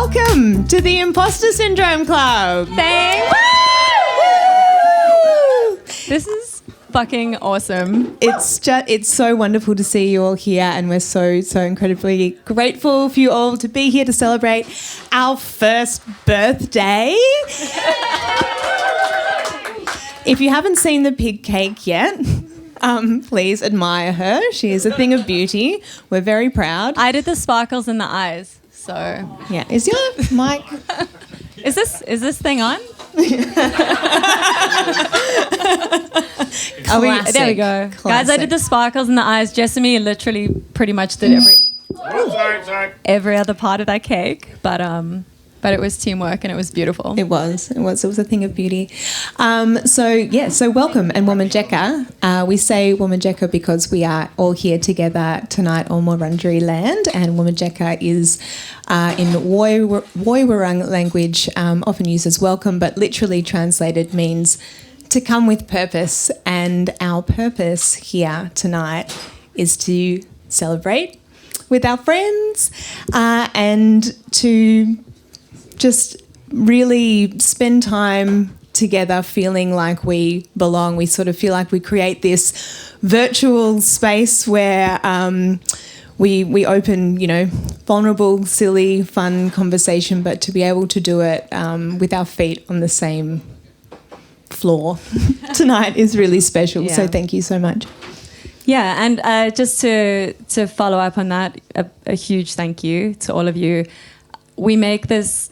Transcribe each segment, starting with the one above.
Welcome to the Imposter Syndrome Club. Thanks. This is fucking awesome. It's so wonderful to see you all here, and we're so incredibly grateful for you all to be here to celebrate our first birthday. If you haven't seen the pig cake yet, please admire her. She is a thing of beauty. We're very proud. I did the sparkles in the eyes, so yeah. Is your mic? Is this thing on? There we go. Classic. Guys, I did the sparkles in the eyes. Jessamy literally pretty much did every other part of that cake, but it was teamwork and it was beautiful. It was a thing of beauty. So welcome and Womajeka. We say Womajeka because we are all here together tonight on Wurundjeri land, and Womajeka is in Woiwurrung language often used as welcome, but literally translated means to come with purpose. And our purpose here tonight is to celebrate with our friends and to just really spend time together feeling like we belong. We sort of feel like we create this virtual space where we open, vulnerable, silly, fun conversation, but to be able to do it with our feet on the same floor tonight is really special. Yeah. So thank you so much. Yeah, and just to follow up on that, a huge thank you to all of you. We make this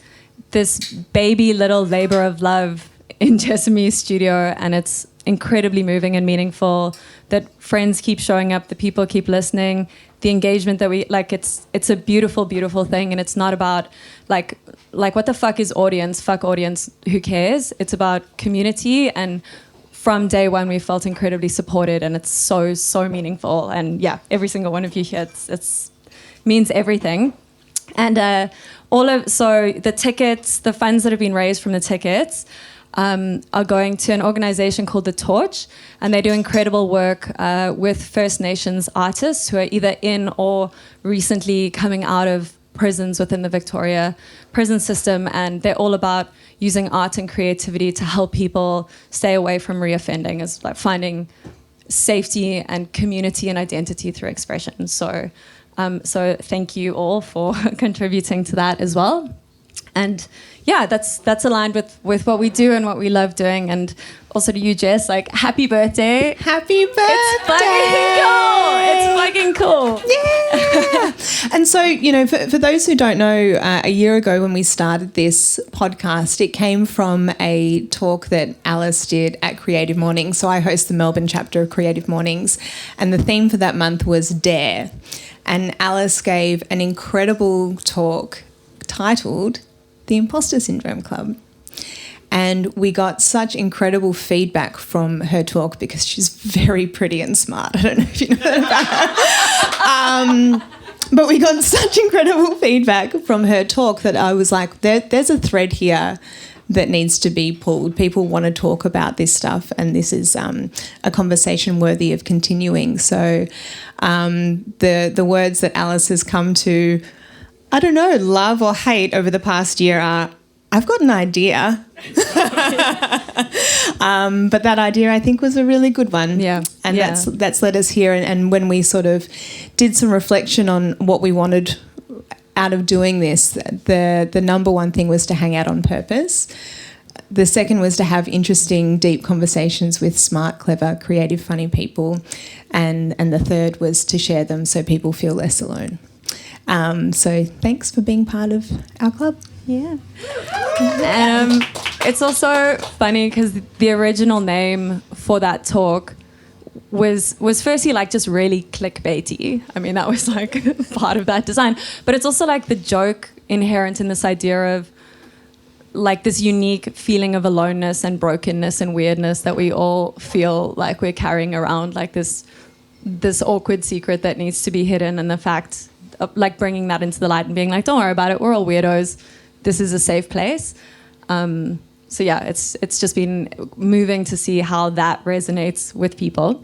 baby little labor of love in Jessamy's studio, and it's incredibly moving and meaningful that friends keep showing up, the people keep listening, the engagement that we like, it's a beautiful thing. And it's not about like what the fuck is audience, fuck audience, who cares? It's about community, and from day one we felt incredibly supported, and it's so meaningful. And yeah, every single one of you here, it's means everything. And so the tickets, the funds that have been raised from the tickets are going to an organisation called The Torch, and they do incredible work with First Nations artists who are either in or recently coming out of prisons within the Victoria prison system, and they're all about using art and creativity to help people stay away from reoffending, as like finding safety and community and identity through expression. So thank you all for contributing to that as well. And yeah, that's aligned with what we do and what we love doing. And also to you, Jess, like, happy birthday. Happy birthday. It's fucking cool. Yeah. And so, for those who don't know, a year ago when we started this podcast, it came from a talk that Alice did at Creative Mornings. So I host the Melbourne chapter of Creative Mornings, and the theme for that month was Dare. And Alice gave an incredible talk titled The Imposter Syndrome Club. And we got such incredible feedback from her talk because she's very pretty and smart. I don't know if you know that about her. But we got such incredible feedback from her talk that I was like, there's a thread here that needs to be pulled. People want to talk about this stuff, and this is a conversation worthy of continuing. So the words that Alice has come to, I don't know, love or hate over the past year are, I've got an idea. But that idea, I think, was a really good one. Yeah. And that's led us here. And when we sort of did some reflection on what we wanted out of doing this, the number one thing was to hang out on purpose. The second was to have interesting, deep conversations with smart, clever, creative, funny people. And the third was to share them so people feel less alone. So thanks for being part of our club. Yeah. It's also funny because the original name for that talk was firstly like just really clickbaity. I mean, that was like part of that design. But it's also like the joke inherent in this idea of like this unique feeling of aloneness and brokenness and weirdness that we all feel like we're carrying around, like this awkward secret that needs to be hidden, and the fact of like bringing that into the light and being like, don't worry about it, we're all weirdos. This is a safe place. So yeah, it's just been moving to see how that resonates with people.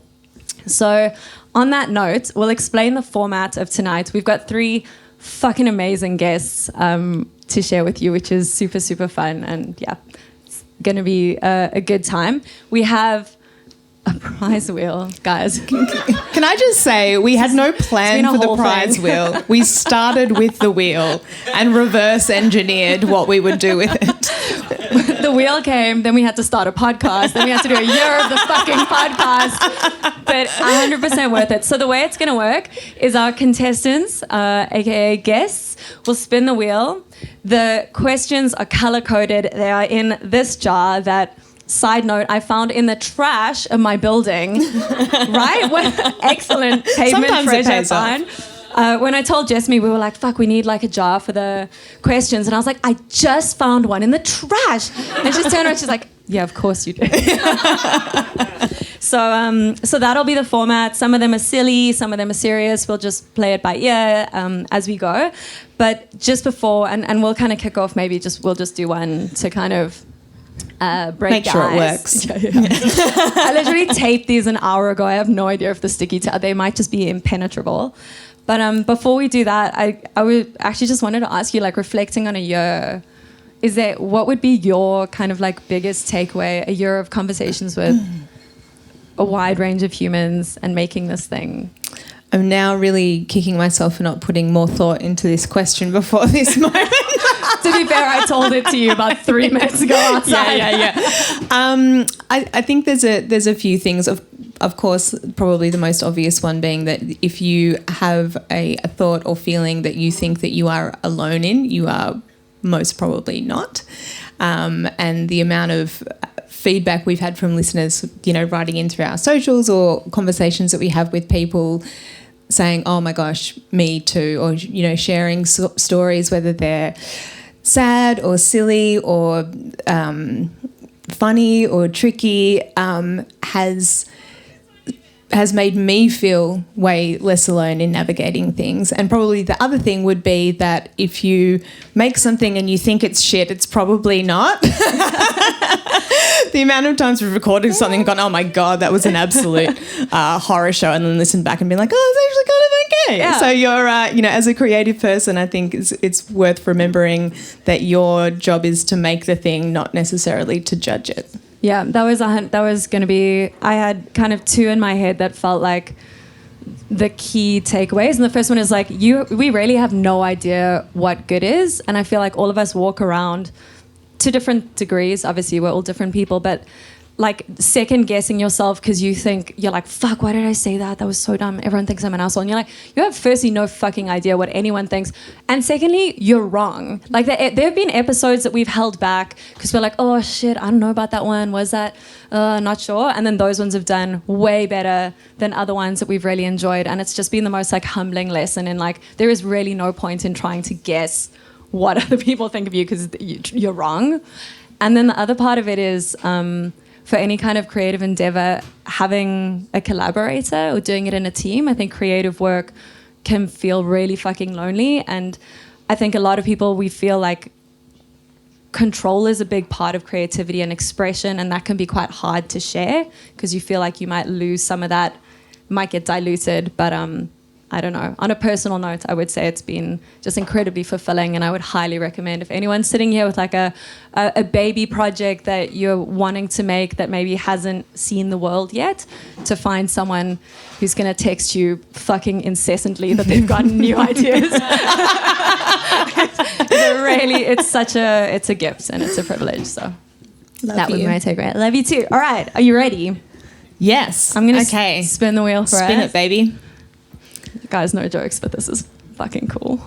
So on that note, we'll explain the format of tonight. We've got 3 fucking amazing guests to share with you, which is super, super fun. And yeah, it's going to be a good time. We have a prize wheel, guys. Can I just say, we had no plan for the prize wheel. We started with the wheel and reverse engineered what we would do with it. The wheel came, then we had to start a podcast, then we had to do a year of the fucking podcast, but 100% worth it. So the way it's going to work is our contestants, aka guests, will spin the wheel. The questions are color-coded. They are in this jar that, side note, I found in the trash of my building. Right? Excellent pavement Sometimes treasure find. When I told Jessamy, we were like, fuck, we need like a jar for the questions. And I was like, I just found one in the trash. And she turned around, she's like, yeah, of course you do. So that'll be the format. Some of them are silly, some of them are serious. We'll just play it by ear as we go. But just before, and we'll kind of kick off, we'll just do one to kind of break Make sure it works. Yeah. I literally taped these an hour ago. I have no idea if the sticky they might just be impenetrable. But before we do that, I would actually just wanted to ask you, like, reflecting on a year, what would be your kind of like biggest takeaway, a year of conversations with a wide range of humans and making this thing? I'm now really kicking myself for not putting more thought into this question before this moment. To be fair, I told it to you about 3 minutes ago outside. Yeah. I think there's a few things. Of course, probably the most obvious one being that if you have a thought or feeling that you think that you are alone in, you are most probably not. And the amount of feedback we've had from listeners, writing in through our socials or conversations that we have with people saying, oh my gosh, me too, or, sharing stories, whether they're sad or silly or funny or tricky, has made me feel way less alone in navigating things. And probably the other thing would be that if you make something and you think it's shit, it's probably not. The amount of times we've recorded something and gone, oh my God, that was an absolute horror show, and then listened back and been like, oh, it's actually kind of okay. Yeah. So you're, as a creative person, I think it's worth remembering that your job is to make the thing, not necessarily to judge it. Yeah, that was going to be, I had kind of two in my head that felt like the key takeaways. And the first one is like, we really have no idea what good is. And I feel like all of us walk around to different degrees. Obviously, we're all different people, but like second guessing yourself because you're like, fuck, why did I say that? That was so dumb. Everyone thinks I'm an asshole. And you're like, you have firstly no fucking idea what anyone thinks. And secondly, you're wrong. Like there have been episodes that we've held back because we're like, oh shit, I don't know about that one. Was that? Not sure. And then those ones have done way better than other ones that we've really enjoyed. And it's just been the most like humbling lesson in like, there is really no point in trying to guess what other people think of you because you're wrong. And then the other part of it is, for any kind of creative endeavor, having a collaborator or doing it in a team, I think creative work can feel really fucking lonely. And I think a lot of people, we feel like control is a big part of creativity and expression, and that can be quite hard to share because you feel like you might lose some of that, might get diluted. But I don't know. On a personal note, I would say it's been just incredibly fulfilling, and I would highly recommend if anyone's sitting here with like a baby project that you're wanting to make that maybe hasn't seen the world yet, to find someone who's going to text you fucking incessantly that they've got new ideas. It's a gift and it's a privilege. So that would be my takeaway. I love you too. All right, are you ready? Yes. I'm going to spin the wheel for us. Spin it, baby. Guys, no jokes, but this is fucking cool.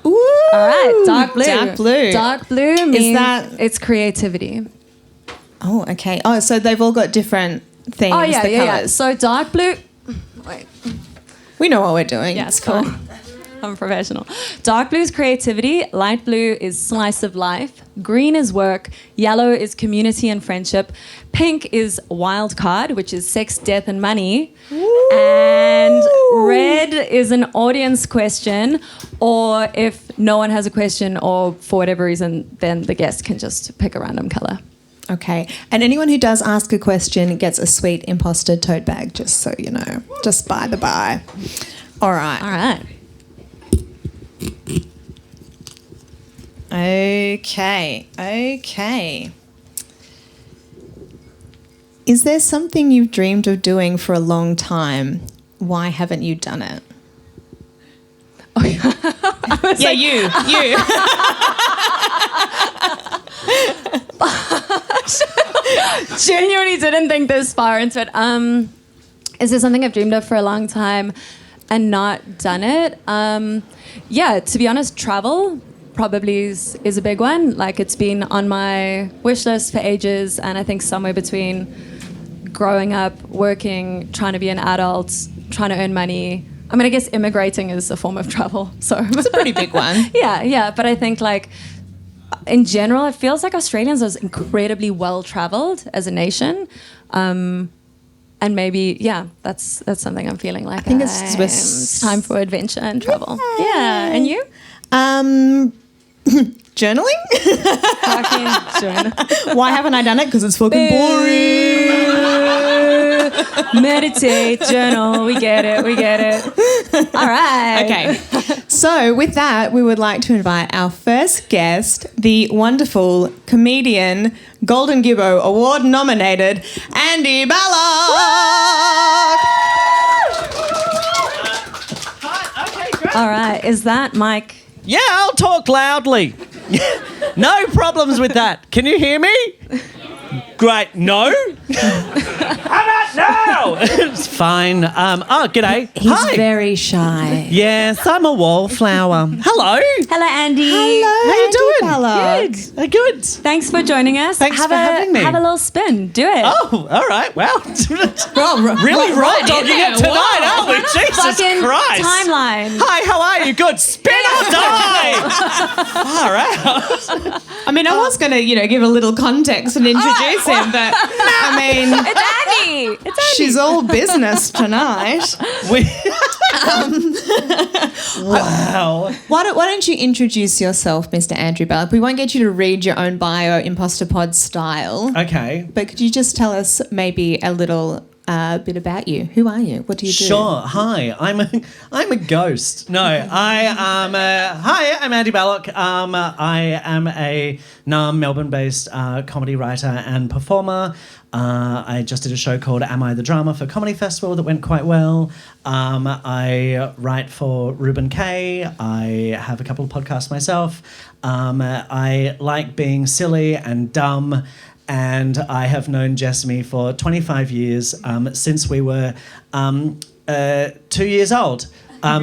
Ooh, all right, dark blue. Dark blue. Dark blue means it's creativity. Oh, okay. Oh, so they've all got different themes. Oh, yeah, the colours. So dark blue. Wait. We know what we're doing. Yeah, it's cool. I'm a professional. Dark blue is creativity. Light blue is slice of life. Green is work. Yellow is community and friendship. Pink is wild card, which is sex, death, and money. Ooh. And red is an audience question, or if no one has a question or for whatever reason, then the guest can just pick a random color. Okay. And anyone who does ask a question gets a sweet Imposter tote bag, just so you know. Just by the by. All right. All right. Okay. Is there something you've dreamed of doing for a long time? Why haven't you done it? Yeah, you. Genuinely didn't think this far into it. Is there something I've dreamed of for a long time and not done it? Yeah, to be honest, travel probably is a big one. Like, it's been on my wish list for ages, and I think somewhere between growing up, working, trying to be an adult, trying to earn money. I mean, I guess immigrating is a form of travel. So It's a pretty big one. Yeah. But I think, like, in general, it feels like Australians are incredibly well-traveled as a nation. And maybe, that's something I'm feeling like. I think it's time for adventure and travel. Yeah. And you? Journaling? Fucking journal. Why haven't I done it? Because it's fucking boring. Meditate, journal. We get it. All right. Okay. So with that, we would like to invite our first guest, the wonderful comedian, Golden Gibbo Award nominated, Andy Balloch. Hi, okay, great. All right. Is that Mike? Yeah, I'll talk loudly. No problems with that. Can you hear me? Great. No? How about now? It's fine. G'day. He's Hi. very shy. Yes, I'm a wallflower. Hello. Hello, Andy. Hello, How you doing? Balloch. Good. Thanks for joining us. Thanks for having me. Have a little spin. Do it. Oh, all right. Well, really right raw in dogging there. it tonight, Wow. aren't we? Jesus Fucking Christ. timeline. Hi, how are you? Good. Spin or die. All right. I mean, I was going to, give a little context and introduce him, but I mean, It's Andy. It's Andy. she's all business tonight. Wow. Why don't you introduce yourself, Mr. Andrew Balloch? We won't get you to read your own bio, Imposter Pod style. Okay. But could you just tell us maybe a little bit about you? Who are you? What do you do? Sure. Hi, I'm a ghost. No, I'm Andy Balloch. I am a Melbourne-based comedy writer and performer. I just did a show called Am I the Drama for Comedy Festival that went quite well. I write for Ruben K. I have a couple of podcasts myself. I like being silly and dumb. And I have known Jessamy for 25 years, since we were 2 years old,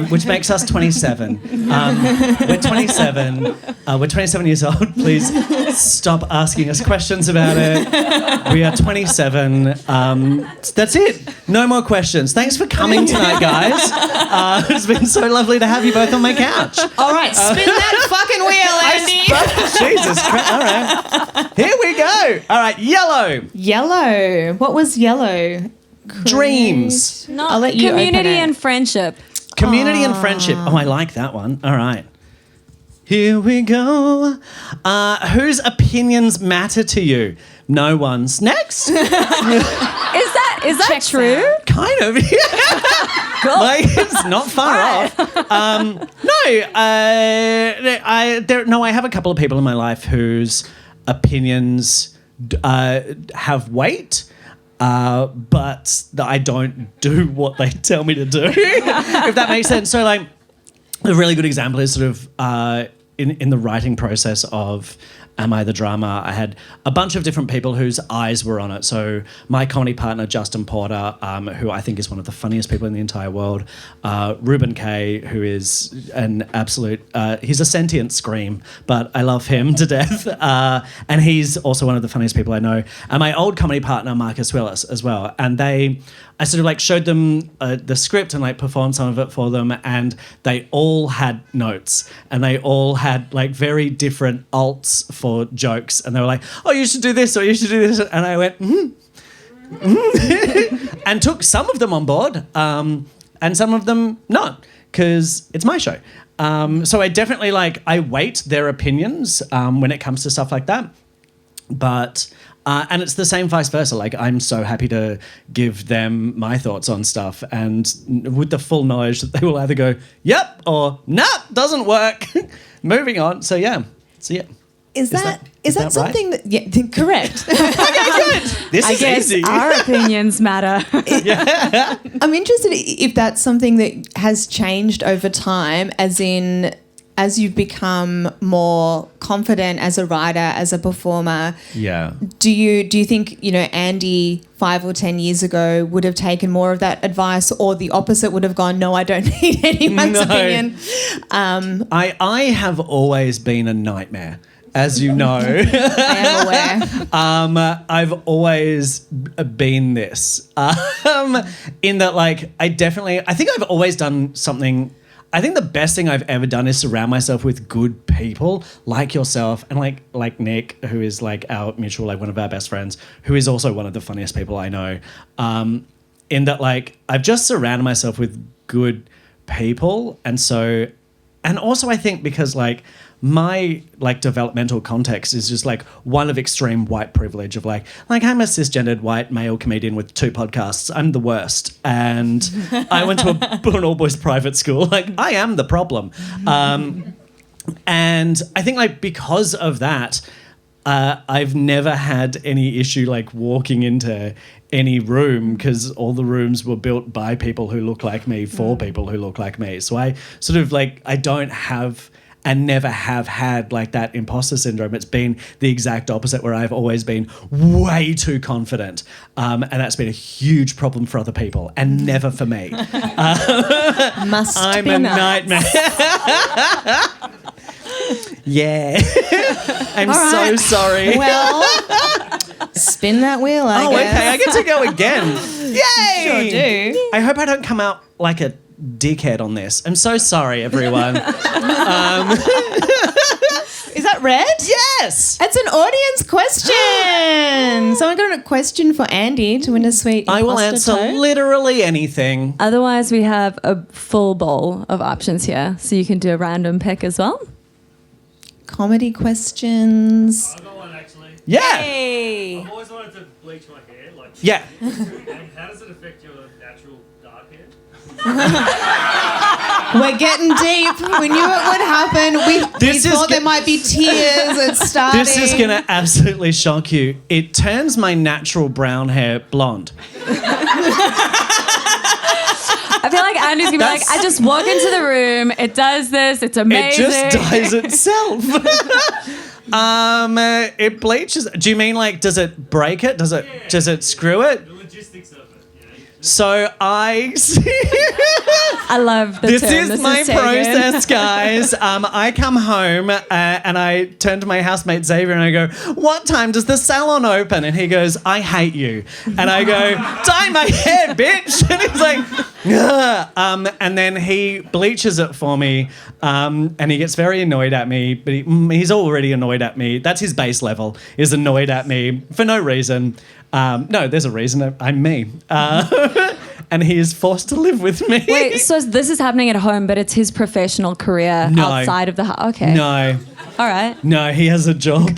which makes us 27. We're 27. We're 27 years old. Please stop asking us questions about it. We are 27. That's it. No more questions. Thanks for coming tonight, guys. It's been so lovely to have you both on my couch. All right, spin that fucking wheel, Andy. Jesus Christ. All right. Here we go. All right, yellow. Yellow. What was yellow? Dreams. Not I'll let you community open it. and friendship. Community and friendship. Oh, I like that one. All right. Here we go. Whose opinions matter to you? No one's. Next. Is that Checks true? out. Kind of. Cool. Like, it's not far off. I have a couple of people in my life whose opinions have weight. But I don't do what they tell me to do, if that makes sense. So, like, a really good example is sort of in the writing process of Am I the Drama? I had a bunch of different people whose eyes were on it. So my comedy partner, Justin Porter, who I think is one of the funniest people in the entire world, Ruben K, who is an absolute, he's a sentient scream, but I love him to death. And he's also one of the funniest people I know. And my old comedy partner, Marcus Willis, as well. And I sort of like showed them the script and like performed some of it for them, and they all had notes and they all had like very different alts for jokes, and they were like, oh, you should do this or you should do this, and I went and took some of them on board, and some of them not, because it's my show. So I definitely I weight their opinions when it comes to stuff like that. But And it's the same vice versa. Like, I'm so happy to give them my thoughts on stuff, and with the full knowledge that they will either go, yep, or nah, doesn't work. Moving on. So yeah. Is that right? something that... Yeah, correct. Okay, good. This I is guess easy. our opinions matter. I'm interested if that's something that has changed over time, as you've become more confident as a writer, as a performer. Yeah. Do you think, Andy 5 or 10 years ago would have taken more of that advice, or the opposite would have gone, no, I don't need anyone's opinion? I have always been a nightmare, as you know. I am aware. I've always been this. In that, like, I think I've always done something. I think the best thing I've ever done is surround myself with good people like yourself and like Nick, who is like our mutual, like one of our best friends, who is also one of the funniest people I know. In that, like, I've just surrounded myself with good people. And also I think because like my like developmental context is just like one of extreme white privilege of like I'm a cisgendered white male comedian with 2 podcasts. I'm the worst. And I went to an all boys private school. Like, I am the problem. And I think like because of that, I've never had any issue like walking into any room, because all the rooms were built by people who look like me for people who look like me. So I sort of like, I don't have and never have had like that imposter syndrome. It's been the exact opposite, where I've always been way too confident. And that's been a huge problem for other people and never for me. I'm be a nice. nightmare. Yeah. I'm so sorry. Well, spin that wheel, I guess. Okay, I get to go again. Yay! Sure do. I hope I don't come out like a dickhead on this. I'm so sorry, everyone. Is that red? Yes! It's an audience question. Someone got a question for Andy to win a sweet I will imposter answer tote? literally anything. Otherwise, we have a full bowl of options here, so you can do a random pick as well. Comedy questions. I got one actually. Yeah. Hey. I've always wanted to bleach my hair. Like, Yeah. how does it affect your natural dark hair? We're getting deep. We knew it would happen. We This is thought there ge- might be tears at starting. This is going to absolutely shock you. It turns my natural brown hair blonde. I feel like Andy's gonna be like, I just walk into the room, it does this, it's amazing. It just dyes itself. It bleaches. Do you mean like, does it break it? Does it screw it? The logistics of it. You know, So I I love the This term. is my taken. process, guys. I come home and I turn to my housemate Xavier and I go, "What time does the salon open?" And he goes, "I hate you." And I go, "Dye my hair, bitch." And he's like, "Ugh." And then he bleaches it for me, and he gets very annoyed at me. But he's already annoyed at me. That's his base level, is annoyed at me for no reason. No, there's a reason. I'm me. And he is forced to live with me. Wait, so this is happening at home, but it's his professional career No. outside of the house. Okay. No. All right. No, he has a job.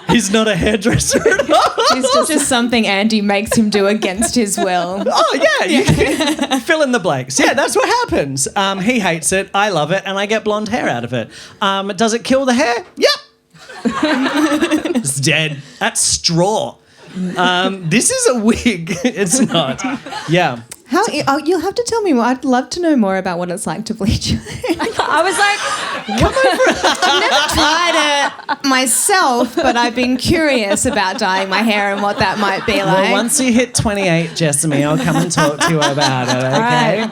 He's not a hairdresser at all. It's just something Andy makes him do against his will. Oh, yeah. You can fill in the blanks. Yeah, that's what happens. He hates it. I love it. And I get blonde hair out of it. Does it kill the hair? Yep. It's dead. That's straw. This is a wig. It's not. Yeah. How? Oh, you'll have to tell me more. I'd love to know more about what it's like to bleach your hair. I was like, I've never tried it myself, but I've been curious about dyeing my hair and what that might be like. Well, once you hit 28, Jessamy, I'll come and talk to you about it, okay?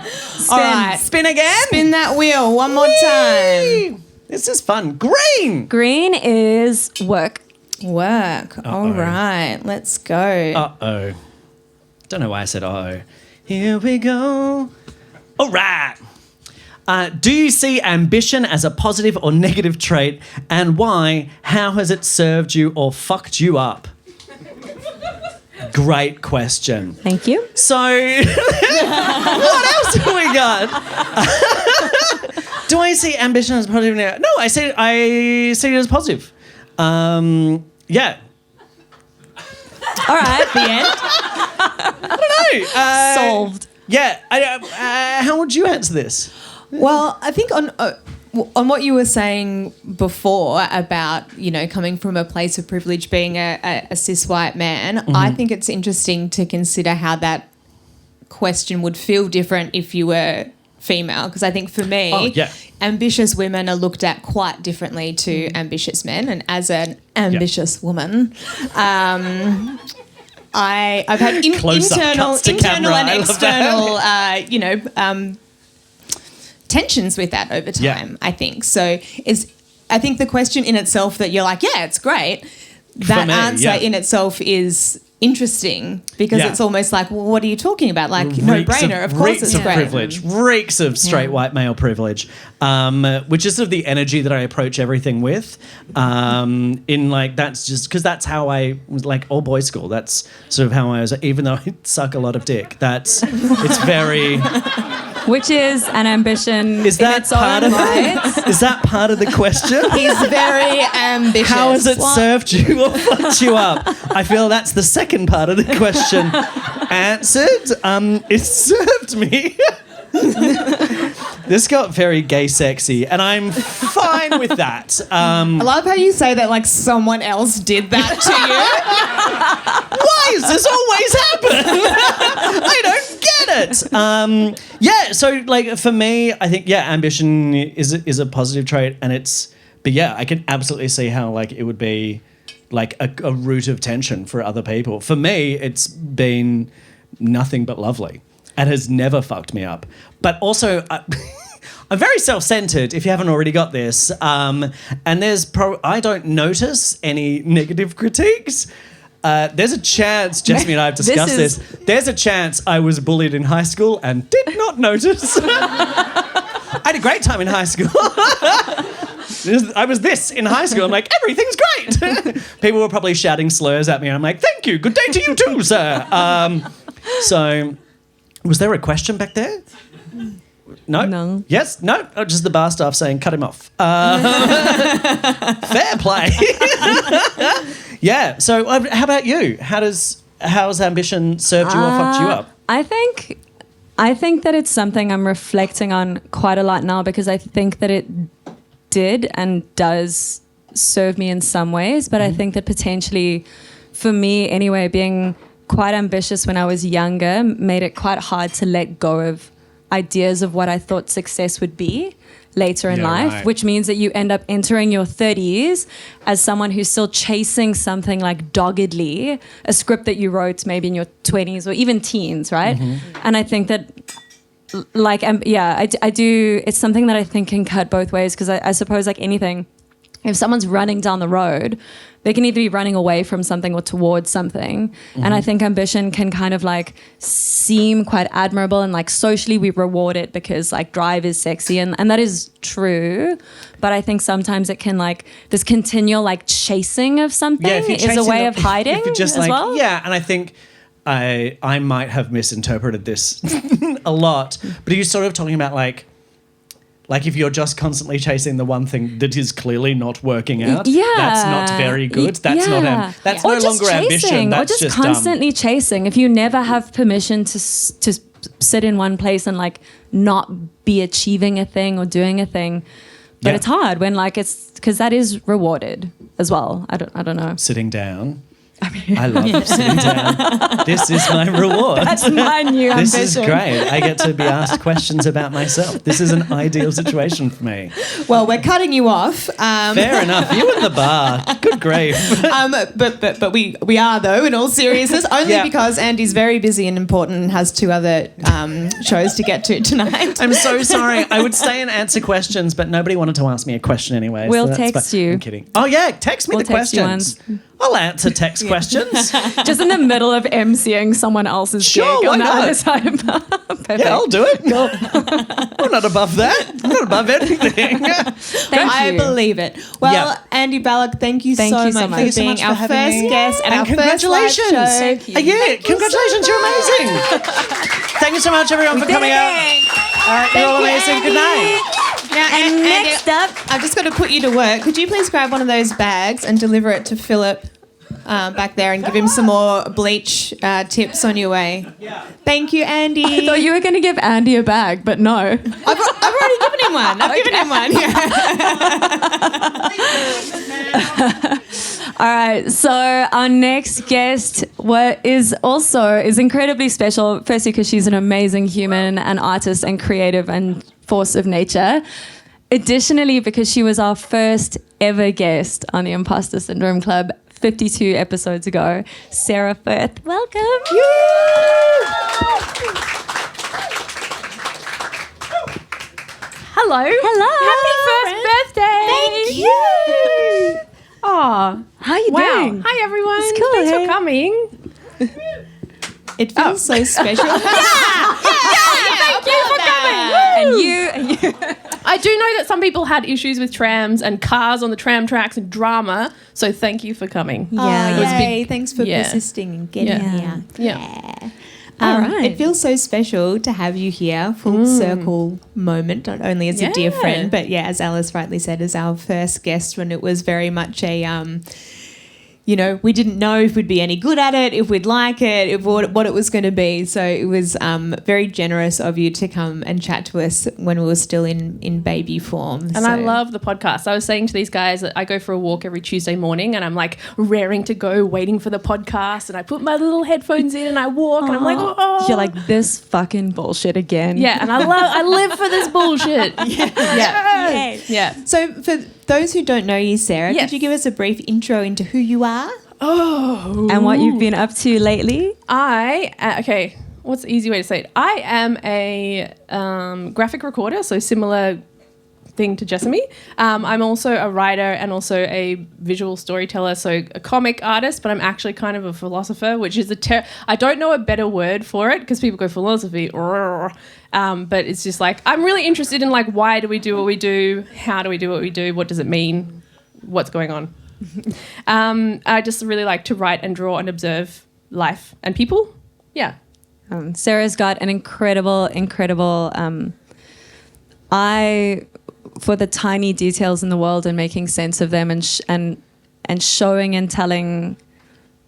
All right. Spin again. Spin that wheel one more time. This is fun. Green. green is work. Work. All right. Let's go. Uh-oh. Don't know why I said uh-oh. Here we go. All right. Do you see ambition as a positive or negative trait, and why? How has it served you or fucked you up? Great question. Thank you. So, what else have we got? Do I see ambition as positive? No, I see it as positive. Yeah. All right. The end. Solved. Yeah. How would you answer this? Well, I think on what you were saying before about, you know, coming from a place of privilege, being a cis white man, I think it's interesting to consider how that question would feel different if you were female. Because I think for me, ambitious women are looked at quite differently to ambitious men. And as an ambitious woman, I've had internal and external, tensions with that over time, I think. So I think the question in itself that you're like, yeah, it's great, that answer in itself is interesting because it's almost like, well, what are you talking about? Like, no-brainer, of course it's great. Privilege, reeks of straight white male privilege, which is sort of the energy that I approach everything with. In like, that's just because that's how I was, like, all boys school. That's sort of how I was, even though I suck a lot of dick. It's very... Which is an ambition is that in its part own of right. Is that part of the question? He's very ambitious. How has it served you or fucked you up? I feel that's the second part of the question answered. It served me. This got very gay sexy, and I'm fine with that. I love how you say that like someone else did that to you. Why does this always happen? I don't get it. So like for me, I think ambition is a positive trait, and I can absolutely see how like it would be like a root of tension for other people. For me, it's been nothing but lovely. And has never fucked me up. But also, I'm very self-centered, if you haven't already got this. And I don't notice any negative critiques. There's a chance, Jasmine and I have discussed this. There's a chance I was bullied in high school and did not notice. I had a great time in high school. I was in high school. I'm like, everything's great. People were probably shouting slurs at me. And I'm like, thank you. Good day to you too, sir. So... Was there a question back there? No? No. Yes? No? Oh, just the bar staff saying, cut him off. Fair play. So how about you? How's ambition served you or fucked you up? I think that it's something I'm reflecting on quite a lot now because I think that it did and does serve me in some ways, but I think that potentially, for me anyway, being quite ambitious when I was younger made it quite hard to let go of ideas of what I thought success would be later in life, which means that you end up entering your 30s as someone who's still chasing something like doggedly, a script that you wrote maybe in your 20s or even teens, right? And I think that I do, it's something that I think can cut both ways because I suppose like anything, if someone's running down the road, they can either be running away from something or towards something. And I think ambition can kind of like seem quite admirable and like socially we reward it because like drive is sexy and that is true. But I think sometimes it can like this continual like chasing of something is a way of hiding if just as well. Yeah, and I think I might have misinterpreted this a lot. But are you sort of talking about like if you're just constantly chasing the one thing that is clearly not working out, that's not very good. That's not that's no longer ambition. That's just constantly chasing. If you never have permission to sit in one place and like not be achieving a thing or doing a thing, but it's hard when like it's because that is rewarded as well. I don't know. Sitting down. I love sitting down. This is my reward. That's my new ambition. This is great. I get to be asked questions about myself. This is an ideal situation for me. Well, we're cutting you off. Fair enough. You and the bar. Good grief. But we are, though, in all seriousness, only because Andy's very busy and important and has 2 other shows to get to tonight. I'm so sorry. I would stay and answer questions, but nobody wanted to ask me a question anyway. We'll text you. I'm kidding. Oh, yeah. Text me the questions. I'll answer text questions. Just in the middle of emceeing someone else's gig on the other side. Perfect. Yeah, I'll do it. Cool. I'm not above that. I'm not above anything. I believe it. Well, Andy Balloch, thank you so much for being our first guest and our congratulations. first live show. Thank you. Congratulations. You're amazing. Thank you so much, everyone, for coming out. You're all amazing. Good night. Now, And next up, I've just got to put you to work. Could you please grab one of those bags and deliver it to Philip back there and give him some more bleach tips on your way. Yeah. Thank you, Andy. I thought you were going to give Andy a bag, but no. I've already given him one. I've given him one. All right, so our next guest is incredibly special, firstly because she's an amazing human and artist and creative and force of nature. Additionally, because she was our first ever guest on the Imposter Syndrome Club 52 episodes ago, Sarah Firth. Welcome. Hello. Hello. Happy first birthday. Thank you. Oh, How you doing? Hi everyone. It's cool, Thanks hey? for coming. It feels so special. Thank you for coming. And you. I do know that some people had issues with trams and cars on the tram tracks and drama, so thank you for coming. Yeah. Oh, It was yay. big- Thanks for yeah. persisting and getting Yeah. here. Yeah. All right. It feels so special to have you here, full circle moment, not only as a dear Yeah. friend, but yeah, as Alice rightly said, as our first guest when it was very much a, we didn't know if we'd be any good at it, if we'd like it, if what it was going to be. So it was very generous of you to come and chat to us when we were still in baby form. And I love the podcast. I was saying to these guys that I go for a walk every Tuesday morning and I'm like raring to go, waiting for the podcast. And I put my little headphones in and I walk and I'm like, oh. You're like, this fucking bullshit again. Yeah, and I live for this bullshit. Yeah. Yeah. So for those who don't know you, Sarah, Yes. could you give us a brief intro into who you are? Oh. And what you've been up to lately? Okay, what's the easy way to say it? I am a graphic recorder, so similar thing to Jessamy. I'm also a writer and also a visual storyteller, so a comic artist, but I'm actually kind of a philosopher, which is I don't know a better word for it because people go philosophy, but it's just like I'm really interested in like why do we do what we do, how do we do what we do, what does it mean, what's going on. I just really like to write and draw and observe life and people. Yeah. Sarah's got an incredible eye for the tiny details in the world and making sense of them and showing and telling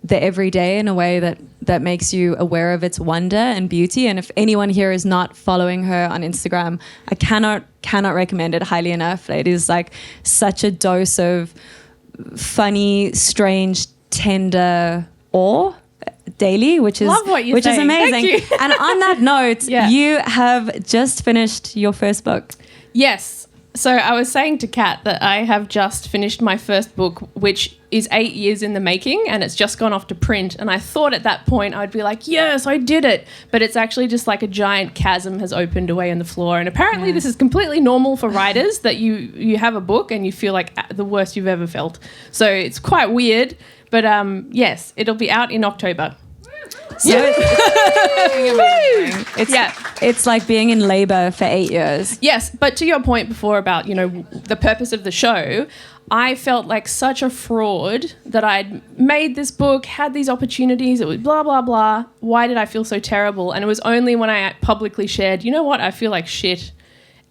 the everyday in a way that makes you aware of its wonder and beauty. And if anyone here is not following her on Instagram, I cannot recommend it highly enough. It is like such a dose of funny, strange, tender awe daily, which is Love what you're which is saying. amazing. Thank you. And on that note, Yeah. you have just finished your first book. Yes. So I was saying to Kat that I have just finished my first book, which is 8 years in the making, and it's just gone off to print. And I thought at that point I'd be like, yes, I did it. But it's actually just like a giant chasm has opened away on the floor. And apparently this is completely normal for writers, that you have a book and you feel like the worst you've ever felt. So it's quite weird. But yes, it'll be out in October. So Yeah. it's like being in labor for 8 years. Yes, but to your point before about, the purpose of the show, I felt like such a fraud that I'd made this book, had these opportunities, it was blah, blah, blah. Why did I feel so terrible? And it was only when I publicly shared, you know what, I feel like shit,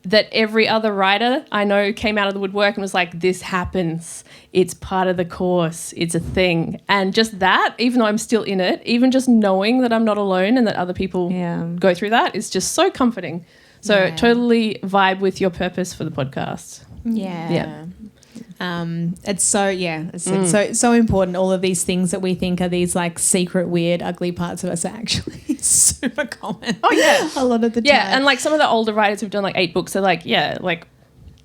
that every other writer I know came out of the woodwork and was like, this happens. It's part of the course. It's a thing. And just that, even though I'm still in it, even just knowing that I'm not alone and that other people go through that is just so comforting. So totally vibe with your purpose for the podcast. Yeah. It's so important. All of these things that we think are these like secret, weird, ugly parts of us are actually super common. Oh, yeah. A lot of the time. Yeah, and like some of the older writers who've done like 8 books, they're like, yeah, like,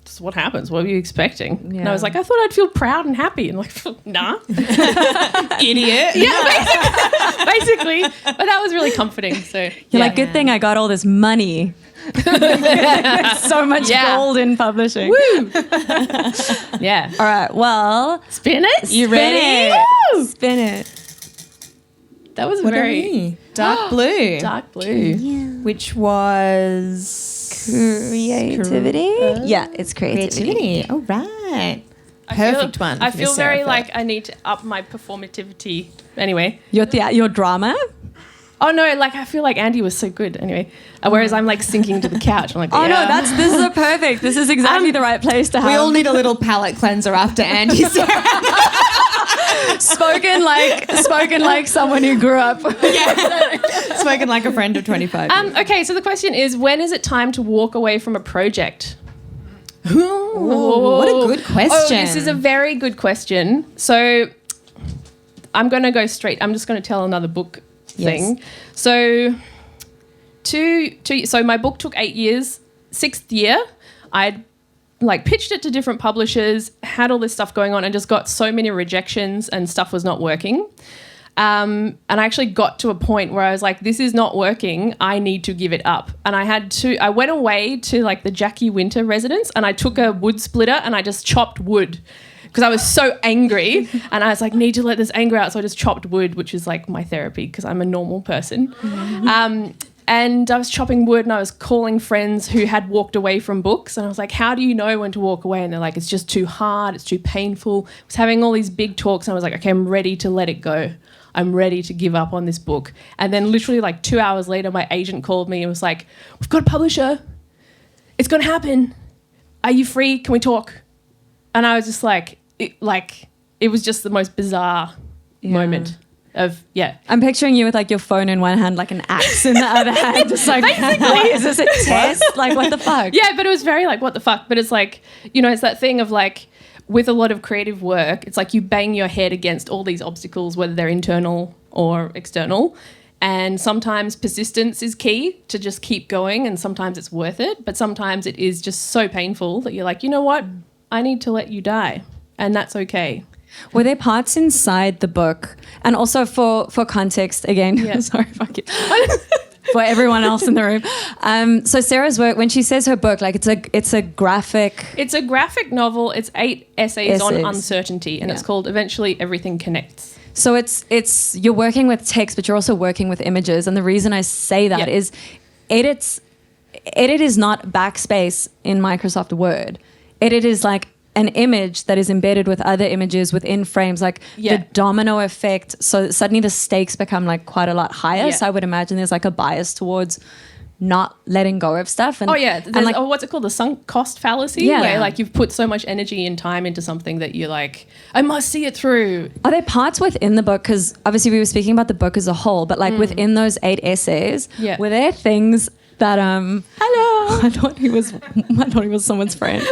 just what happens? What were you expecting? And I was like, I thought I'd feel proud and happy. And like, nah. Idiot. Yeah, basically. But that was really comforting. So You're like, good thing I got all this money. So much gold in publishing. Woo! Yeah. All right, well, Spin it. you ready? Woo! Spin it. That was What are very we? Dark blue. dark blue. Which was Creativity? Yeah, it's creativity. creativity. All right. I Perfect feel, one. I for feel Miss Sarah very Firth. like I need to up my performativity. Anyway. Your drama? Oh no, like I feel like Andy was so good. Anyway, whereas I'm like sinking to the couch. I'm like, Oh yeah. no, this is perfect. This is exactly the right place to have. We all need a little palate cleanser after Andy. Sarah. Spoken like someone who grew up. Spoken like a friend of 25 years. Okay, so the question is, when is it time to walk away from a project? Ooh, what a good question. Oh, this is a very good question. So I'm going to go straight. I'm just going to tell another book thing. So so my book took 8 years. 6th year, I'd pitched it to different publishers, had all this stuff going on, and just got so many rejections and stuff was not working. And I actually got to a point where I was like, this is not working. I need to give it up. And I went away to the Jackie Winter residence and I took a wood splitter and I just chopped wood because I was so angry and I was like, need to let this anger out. So I just chopped wood, which is my therapy because I'm a normal person. And I was chopping wood and I was calling friends who had walked away from books. And I was like, how do you know when to walk away? And they're like, it's just too hard. It's too painful. I was having all these big talks and I was like, okay, I'm ready to let it go. I'm ready to give up on this book. And then literally 2 hours later, my agent called me and was like, we've got a publisher. It's going to happen. Are you free? Can we talk? And I was just it was just the most bizarre moment. I'm picturing you with your phone in one hand, an axe in the other hand, just basically, is this a test? What the fuck? Yeah, but it was very what the fuck? But it's it's that thing of with a lot of creative work, it's you bang your head against all these obstacles, whether they're internal or external. And sometimes persistence is key to just keep going, and sometimes it's worth it. But sometimes it is just so painful that you're like, you know what? I need to let you die, and that's okay. Were there parts inside the book, and also for context again, sorry, fuck you, for everyone else in the room. So Sarah's work, when she says her book, it's a graphic. It's a graphic novel. It's 8 essays on uncertainty, and it's called Eventually Everything Connects. So it's you're working with text, but you're also working with images, and the reason I say that is, edit is not backspace in Microsoft Word. Edit is an image that is embedded with other images within frames, the domino effect. So suddenly the stakes become quite a lot higher. Yeah. So I would imagine there's a bias towards not letting go of stuff. And, what's it called? The sunk cost fallacy, where you've put so much energy and time into something that you're I must see it through. Are there parts within the book, because obviously we were speaking about the book as a whole, but within those 8 essays, were there things that hello, I thought he was someone's friend.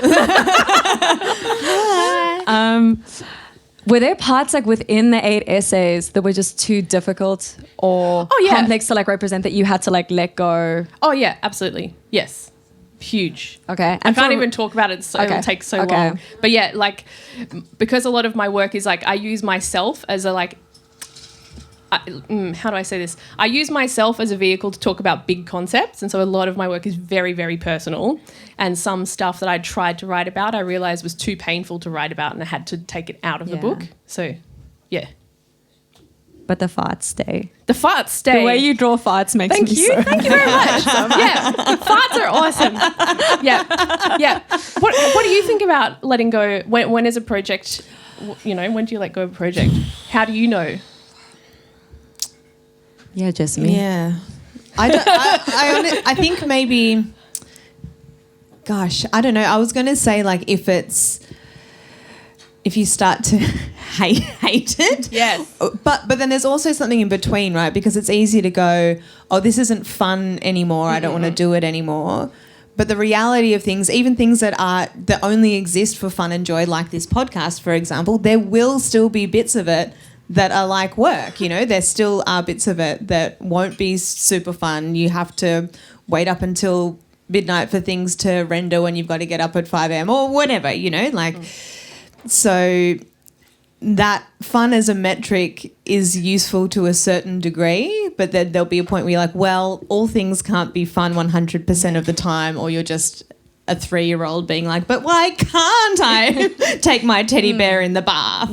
Were there parts within the 8 essays that were just too difficult or complex to represent that you had to let go? Oh yeah, absolutely. Yes. Huge. Okay. I can't even talk about it, so it'll take so long. But yeah, because a lot of my work is I use myself as a how do I say this? I use myself as a vehicle to talk about big concepts, and so a lot of my work is very, very personal. And some stuff that I tried to write about, I realised was too painful to write about, and I had to take it out of the book. So, yeah. But the farts stay. The farts stay. The way you draw farts makes me so Thank you very much. Yeah, farts are awesome. Yeah. What do you think about letting go? When is a project? When do you let go of a project? How do you know? Yeah, just me. Yeah. I think maybe, gosh, I don't know. I was going to say if you start to hate it. Yes. But then there's also something in between, right? Because it's easy to go, oh, this isn't fun anymore. I don't want to do it anymore. But the reality of things, even things that only exist for fun and joy, like this podcast, for example, there will still be bits of it that are like work, there still are bits of it that won't be super fun. You have to wait up until midnight for things to render when you've got to get up at 5 a.m. or whatever, So that fun as a metric is useful to a certain degree, but then there'll be a point where you're like, well, all things can't be fun 100% of the time, or you're just a 3-year-old being like, but why can't I take my teddy bear in the bath,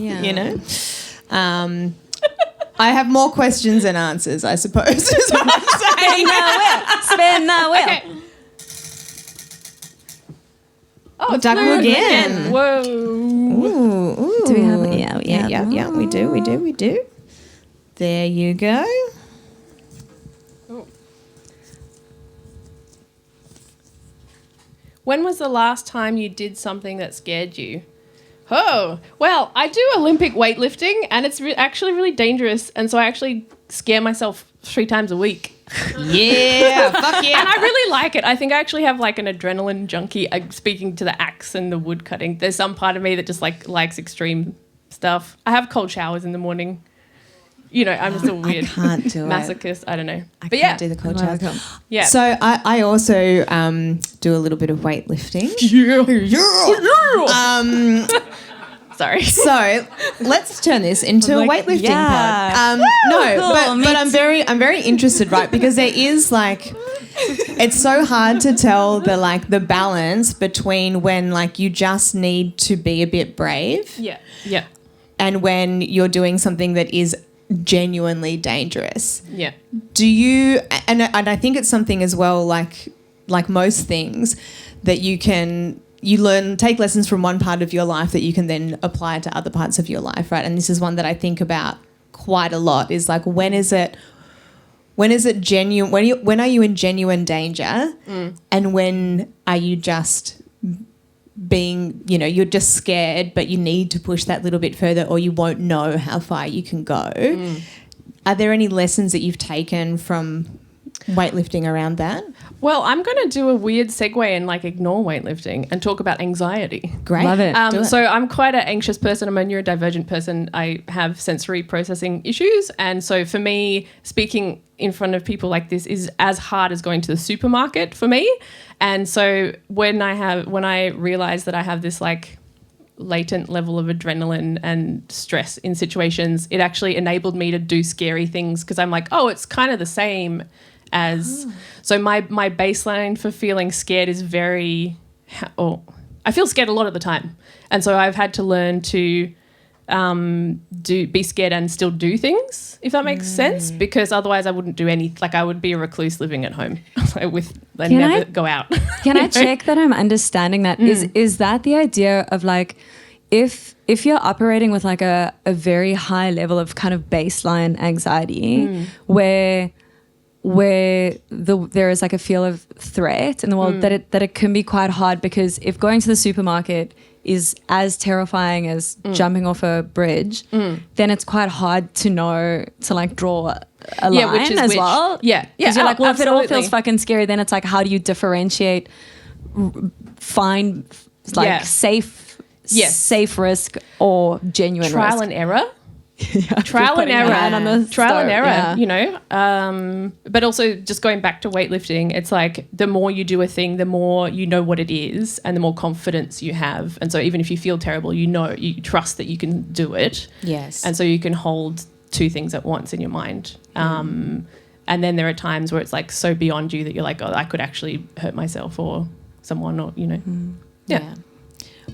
I have more questions than answers, I suppose, is what I'm saying. Spin the wheel. Okay. Oh, double again. Whoa. Ooh. Do we have it? Yeah, we do. There you go. Oh. When was the last time you did something that scared you? Oh, well, I do Olympic weightlifting and it's actually really dangerous. And so I actually scare myself 3 times a week. Yeah, fuck yeah. And I really like it. I think I actually have like an adrenaline junkie. Speaking to the axe and the wood cutting, there's some part of me that just likes extreme stuff. I have cold showers in the morning. You know, I'm just a weird can't do masochist. I don't know. I But can't do the cold showers. Yeah. So I also do a little bit of weightlifting. Sorry. So let's turn this into a weightlifting pod. No, Cool, but I'm very interested, right? Because there is like, it's so hard to tell the balance between when like you just need to be a bit brave, Yeah. and when you're doing something that is genuinely dangerous. Yeah. Do you, and I think it's something as well, like most things, that you take lessons from one part of your life that you can then apply to other parts of your life, right? And this is one that I think about quite a lot, is like, when is it genuine, when are you in genuine danger, and when are you just being, you know, you're just scared but you need to push that little bit further or you won't know how far you can go. Are there any lessons that you've taken from weightlifting around that? Well, I'm going to do a weird segue and like ignore weightlifting and talk about anxiety. Great. Love it. Do it. So I'm quite an anxious person. I'm a neurodivergent person. I have sensory processing issues. And so for me, speaking in front of people like this is as hard as going to the supermarket for me. And so when I realize that I have this like latent level of adrenaline and stress in situations, it actually enabled me to do scary things because I'm like, oh, it's kind of the same as... So my baseline for feeling scared is I feel scared a lot of the time. And so I've had to learn to be scared and still do things, if that makes sense, because otherwise I wouldn't do any, like I would be a recluse living at home never go out. Can I check that I'm understanding that? Is that the idea of like, if you're operating with like a very high level of kind of baseline anxiety where there is like a feel of threat in the world, that it can be quite hard, because if going to the supermarket is as terrifying as jumping off a bridge, then it's quite hard to know to like draw a line as well. Yeah. Because you're like, well, absolutely. if it all feels fucking scary, then it's like, how do you differentiate safe risk or genuine trial risk? and error. Trial and error, you know. But also just going back to weightlifting, it's like the more you do a thing, the more you know what it is and the more confidence you have. And so even if you feel terrible, you trust that you can do it. Yes. And so you can hold 2 things at once in your mind. And then there are times where it's like so beyond you that you're like, oh, I could actually hurt myself or someone, or, you know. Yeah.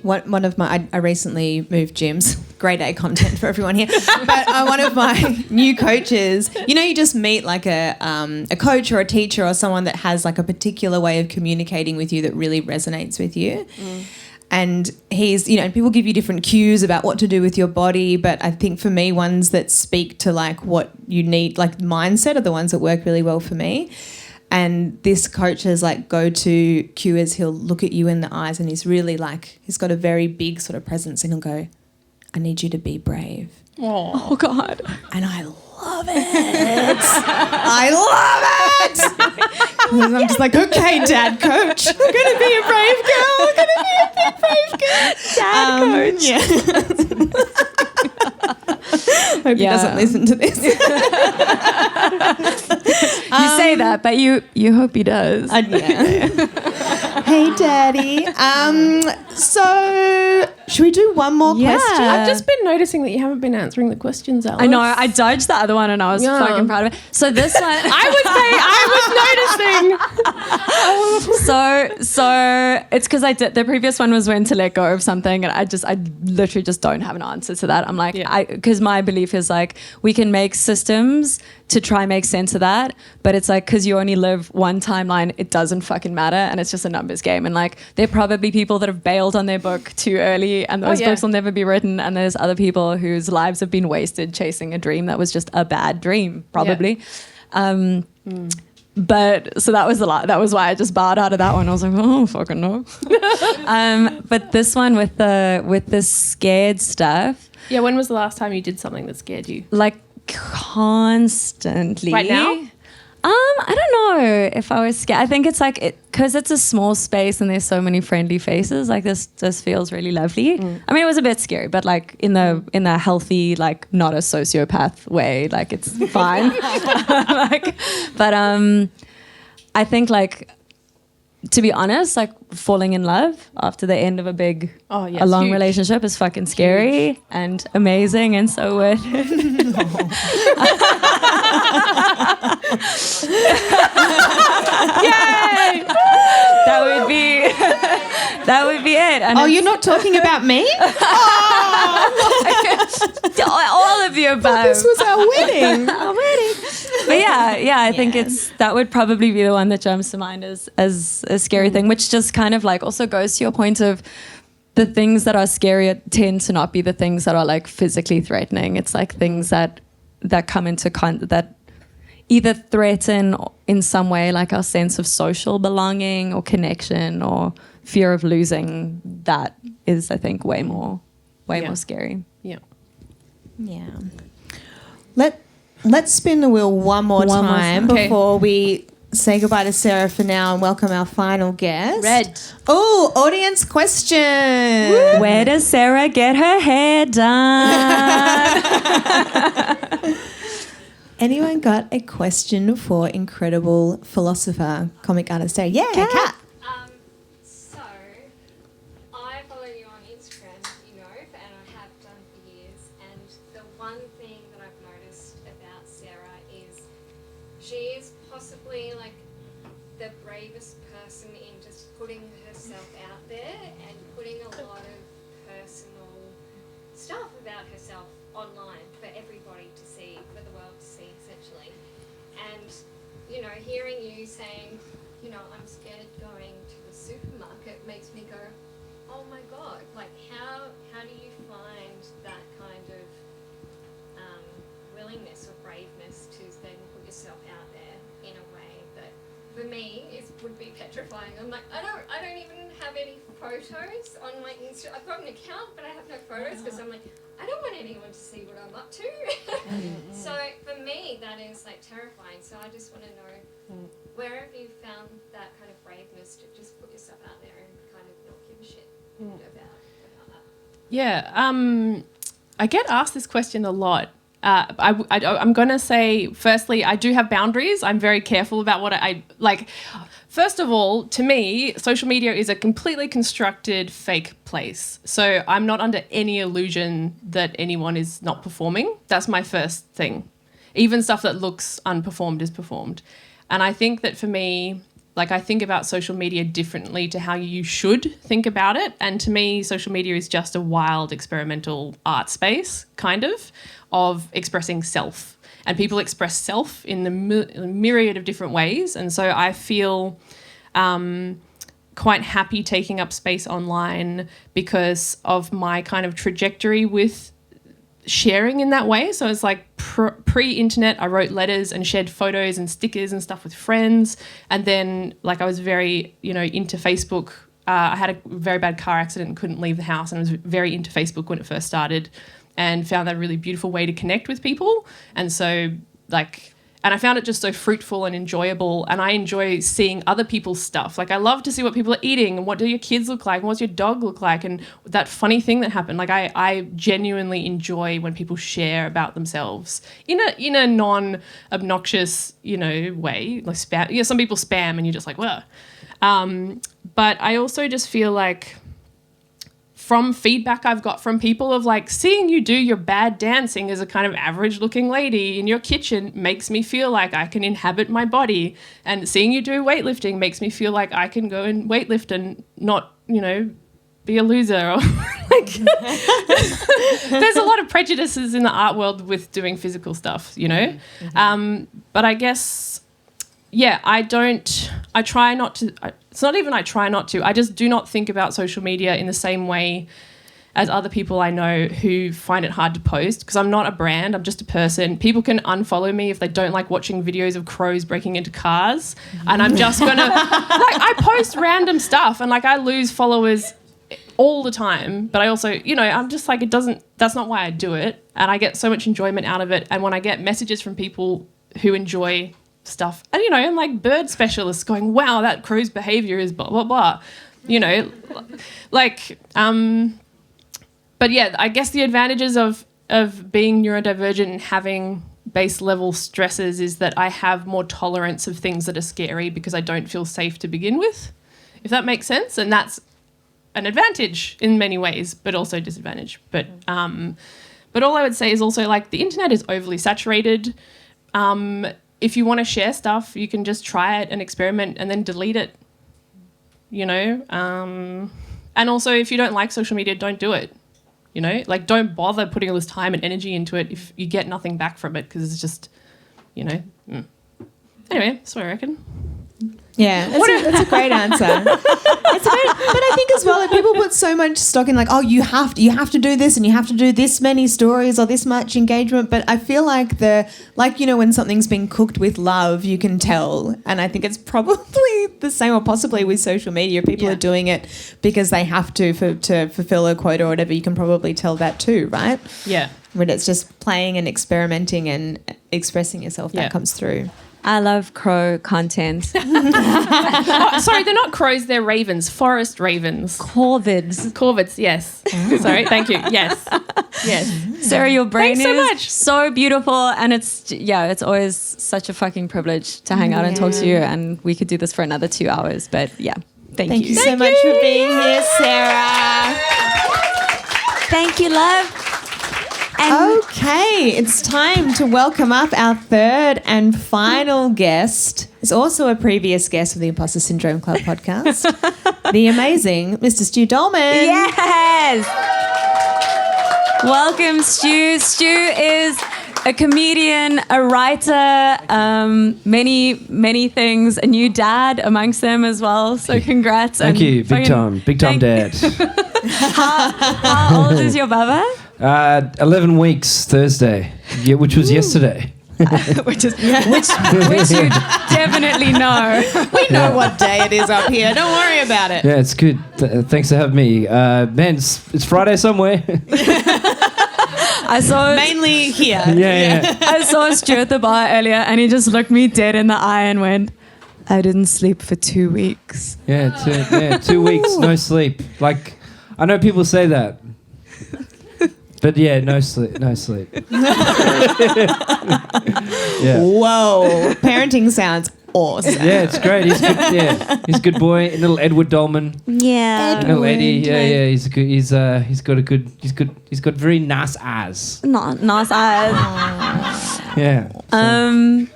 One of my, I recently moved gyms. Grade A content for everyone here. But one of my new coaches, you know, you just meet like a coach or a teacher or someone that has like a particular way of communicating with you that really resonates with you. And he's, you know, people give you different cues about what to do with your body, but I think for me, ones that speak to like what you need, like mindset, are the ones that work really well for me. And this coach's like go-to cue is he'll look at you in the eyes and he's really like, he's got a very big sort of presence, and he'll go, I need you to be brave. Oh God. And I love it. I love it. And I'm just like, okay, dad coach, I'm going to be a brave girl. I'm going to be a big brave girl. Dad coach. Yeah. Hope he doesn't listen to this. You say that, but you hope he does. Yeah. Hey, Daddy. So should we do one more question? I've just been noticing that you haven't been answering the questions, Alice. I know. I dodged the other one and I was fucking proud of it. So this one, I was noticing. So it's because the previous one was when to let go of something, and I literally just don't have an answer to that. I'm like, because my belief is like, we can make systems to try and make sense of that, but it's like, because you only live one timeline, it doesn't fucking matter, and it's just a numbers game. And like, there are probably people that have bailed on their book too early, and those books will never be written, and there's other people whose lives have been wasted chasing a dream that was just a bad dream, probably. But so that was a lot. That was why I just bowed out of that one. I was like, oh fucking no. But this one with the scared stuff, Yeah, when was the last time you did something that scared you? like constantly. Right now? I don't know if I was scared. I think it's like because it's a small space and there's so many friendly faces. Like this feels really lovely. I mean, it was a bit scary, but like in the healthy, like not a sociopath way. Like it's fine. But I think like, to be honest, like falling in love after the end of a long huge. relationship is fucking scary and amazing and so worth it. Yay! That would be it. And You're not talking about me? all of the above. This was our wedding. But I think that would probably be the one that jumps to mind as a scary thing, which just kind of like also goes to your point of the things that are scary tend to not be the things that are like physically threatening. It's like things that come into that either threaten in some way like our sense of social belonging or connection or fear of losing. That is, I think, way more scary. Yeah. Yeah. Let's spin the wheel one more time before we say goodbye to Sarah for now and welcome our final guest. Red. Oh, audience question. Where does Sarah get her hair done? Anyone got a question for incredible philosopher, comic artist Sarah? Yeah, Kat. So, I follow you on Instagram, and I have done for years. And the one thing that I've noticed about Sarah is she is possibly like the bravest person in just putting herself out there and putting a lot of personal stuff about herself online for everybody to see, for the world to see, essentially. And, hearing you saying, I'm scared going to the supermarket makes me go, oh my God, like how do you find that kind of willingness or braveness to then put yourself out there in a way that for me would be petrifying. I'm like, I don't even have any photos on my Insta. I've got an account, but I have no photos because I'm like, I don't want anyone to see what I'm up to. So for me, that is like terrifying. So I just want to know, where have you found that kind of braveness to just put yourself out there and kind of not give a shit about that? Yeah. I get asked this question a lot. I'm going to say, firstly, I do have boundaries. I'm very careful about what I like. First of all, to me, social media is a completely constructed fake place. So I'm not under any illusion that anyone is not performing. That's my first thing. Even stuff that looks unperformed is performed. And I think that for me, like I think about social media differently to how you should think about it. And to me, social media is just a wild experimental art space, kind of expressing self. And people express self in the myriad of different ways. And so I feel quite happy taking up space online because of my kind of trajectory with sharing in that way. So it's like pre-internet, I wrote letters and shared photos and stickers and stuff with friends. And then like I was very, into Facebook. I had a very bad car accident and couldn't leave the house, and I was very into Facebook when it first started and found that a really beautiful way to connect with people. And so and I found it just so fruitful and enjoyable, and I enjoy seeing other people's stuff. Like I love to see what people are eating and what do your kids look like and what's your dog look like and that funny thing that happened. Like I genuinely enjoy when people share about themselves in a non-obnoxious, way. Like spam. Yeah, some people spam and you're just like, whoa. But I also just feel like from feedback I've got from people of like seeing you do your bad dancing as a kind of average looking lady in your kitchen makes me feel like I can inhabit my body, and seeing you do weightlifting makes me feel like I can go and weightlift and not, be a loser. Or like there's a lot of prejudices in the art world with doing physical stuff, but I guess, I try not to, it's not even I try not to, I just do not think about social media in the same way as other people I know who find it hard to post, because I'm not a brand, I'm just a person. People can unfollow me if they don't like watching videos of crows breaking into cars, and I'm just gonna like I post random stuff and like I lose followers all the time, but I also, you know, I'm just like, that's not why I do it, and I get so much enjoyment out of it. And when I get messages from people who enjoy stuff, and you know, and like bird specialists going, wow, that crow's behavior is blah blah blah, you know, like but yeah, I guess the advantages of being neurodivergent and having base level stresses is that I have more tolerance of things that are scary because I don't feel safe to begin with, if that makes sense. And that's an advantage in many ways, but also disadvantage. But all I would say is also like the internet is overly saturated. If you want to share stuff, you can just try it and experiment and then delete it, you know. And also, if you don't like social media, don't do it. You know, like don't bother putting all this time and energy into it if you get nothing back from it, because it's just, you know. Anyway, that's what I reckon. Yeah, that's a great answer. But I think as well, like, people put so much stock in, like, oh, you have to do this and you have to do this many stories or this much engagement. But I feel like you know, when something's been cooked with love, you can tell. And I think it's probably the same, or possibly with social media. People are doing it because they have to fulfill a quota or whatever. You can probably tell that too, right? Yeah. When it's just playing and experimenting and expressing yourself, that comes through. I love crow content. Oh, sorry, they're not crows, they're ravens. Forest ravens. Corvids, yes. Sorry, thank you. Yes. Sarah, your brain Thanks so is much. so beautiful, and it's always such a fucking privilege to hang out and talk to you, and we could do this for another 2 hours, but yeah. Thank you so much for being here, Sarah. Thank you, love. Okay, it's time to welcome up our third and final guest. He's also a previous guest of the Imposter Syndrome Club podcast, the amazing Mr. Stu Daulman. Yes! Welcome, Stu. Stu is a comedian, a writer, many things, a new dad amongst them as well. So congrats. Thank you. Big time dad. How old is your baba? 11 weeks Thursday, which was yesterday. which you definitely know. We know what day it is up here. Don't worry about it. Yeah, it's good. Thanks for having me. Man, it's Friday somewhere. I saw mainly here. Yeah. I saw Stu at the bar earlier, and he just looked me dead in the eye and went, "I didn't sleep for 2 weeks." Yeah, 2 weeks, no sleep. Like, I know people say that. But yeah, no sleep. Yeah. Whoa, parenting sounds awesome. Yeah, it's great. He's good. Yeah, he's a good boy. Little Edward Daulman. Yeah. Little Eddie. Yeah. He's good. He's got very nice eyes. Nice eyes. Yeah.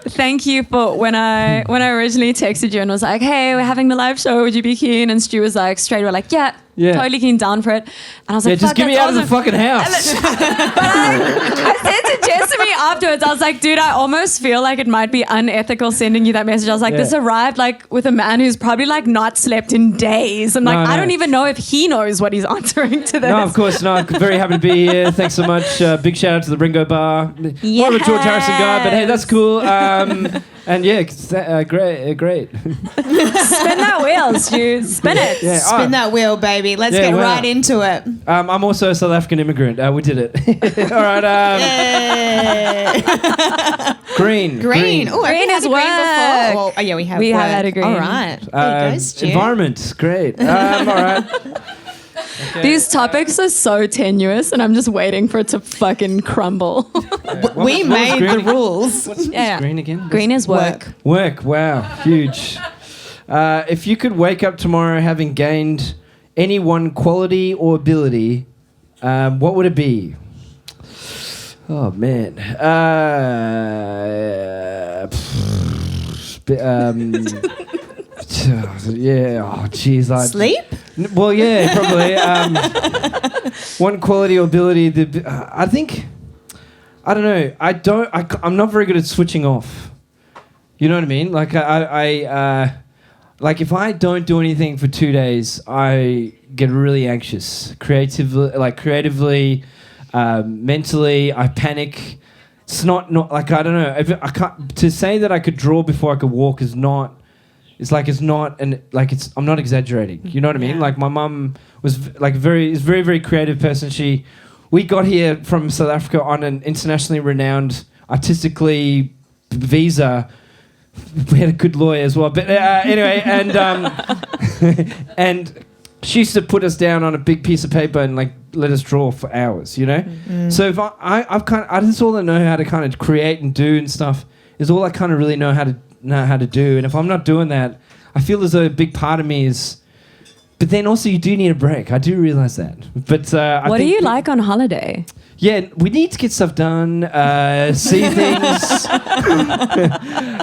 Thank you for when I originally texted you and was like, "Hey, we're having the live show. Would you be keen?" And Stu was like, straight away, like, "Yeah, totally keen, down for it." And I was like, just get me out of the fucking house. But I said to Jessamy afterwards, I was like, "Dude, I almost feel like it might be unethical sending you that message." I was like, "This arrived like with a man who's probably like not slept in days, and like I don't even know if he knows what he's answering to this." No, of course not. Very happy to be here. Thanks so much. Big shout out to the Ringo Barr. More of a George Harrison guy, but hey, that's cool. And yeah, great. Spin that wheel, Stu. Spin it. Yeah, Spin that wheel, baby. Let's get right into it. I'm also a South African immigrant. We did it. All right. Green. Oh, green is work. Well, yeah, we have had a green. All right. There you go, Stu. Environment. Great. All right. Okay. These topics are so tenuous, and I'm just waiting for it to fucking crumble. We made the rules. What's green again? Green is work. Work. Wow. Huge. If you could wake up tomorrow having gained any one quality or ability, what would it be? Oh, man. Yeah. Oh, jeez. Sleep? Well, yeah, probably. One quality or ability. I think. I don't know. I'm not very good at switching off. You know what I mean? Like like if I don't do anything for 2 days, I get really anxious. Creatively, mentally, I panic. It's not like I don't know. I can't to say that I could draw before I could walk is not. It's like it's not, and like it's. I'm not exaggerating. You know what I mean? Like my mum was like very very creative person. We got here from South Africa on an internationally renowned artistically visa. We had a good lawyer as well, but anyway, and and she used to put us down on a big piece of paper and like let us draw for hours, you know. So if I've kind of, I just all I know how to kind of create and do and stuff is all I kind of really know how to do. And if I'm not doing that, I feel as though a big part of me is. But then also you do need a break. I do realize that. But what do you like on holiday? Yeah, we need to get stuff done, see things,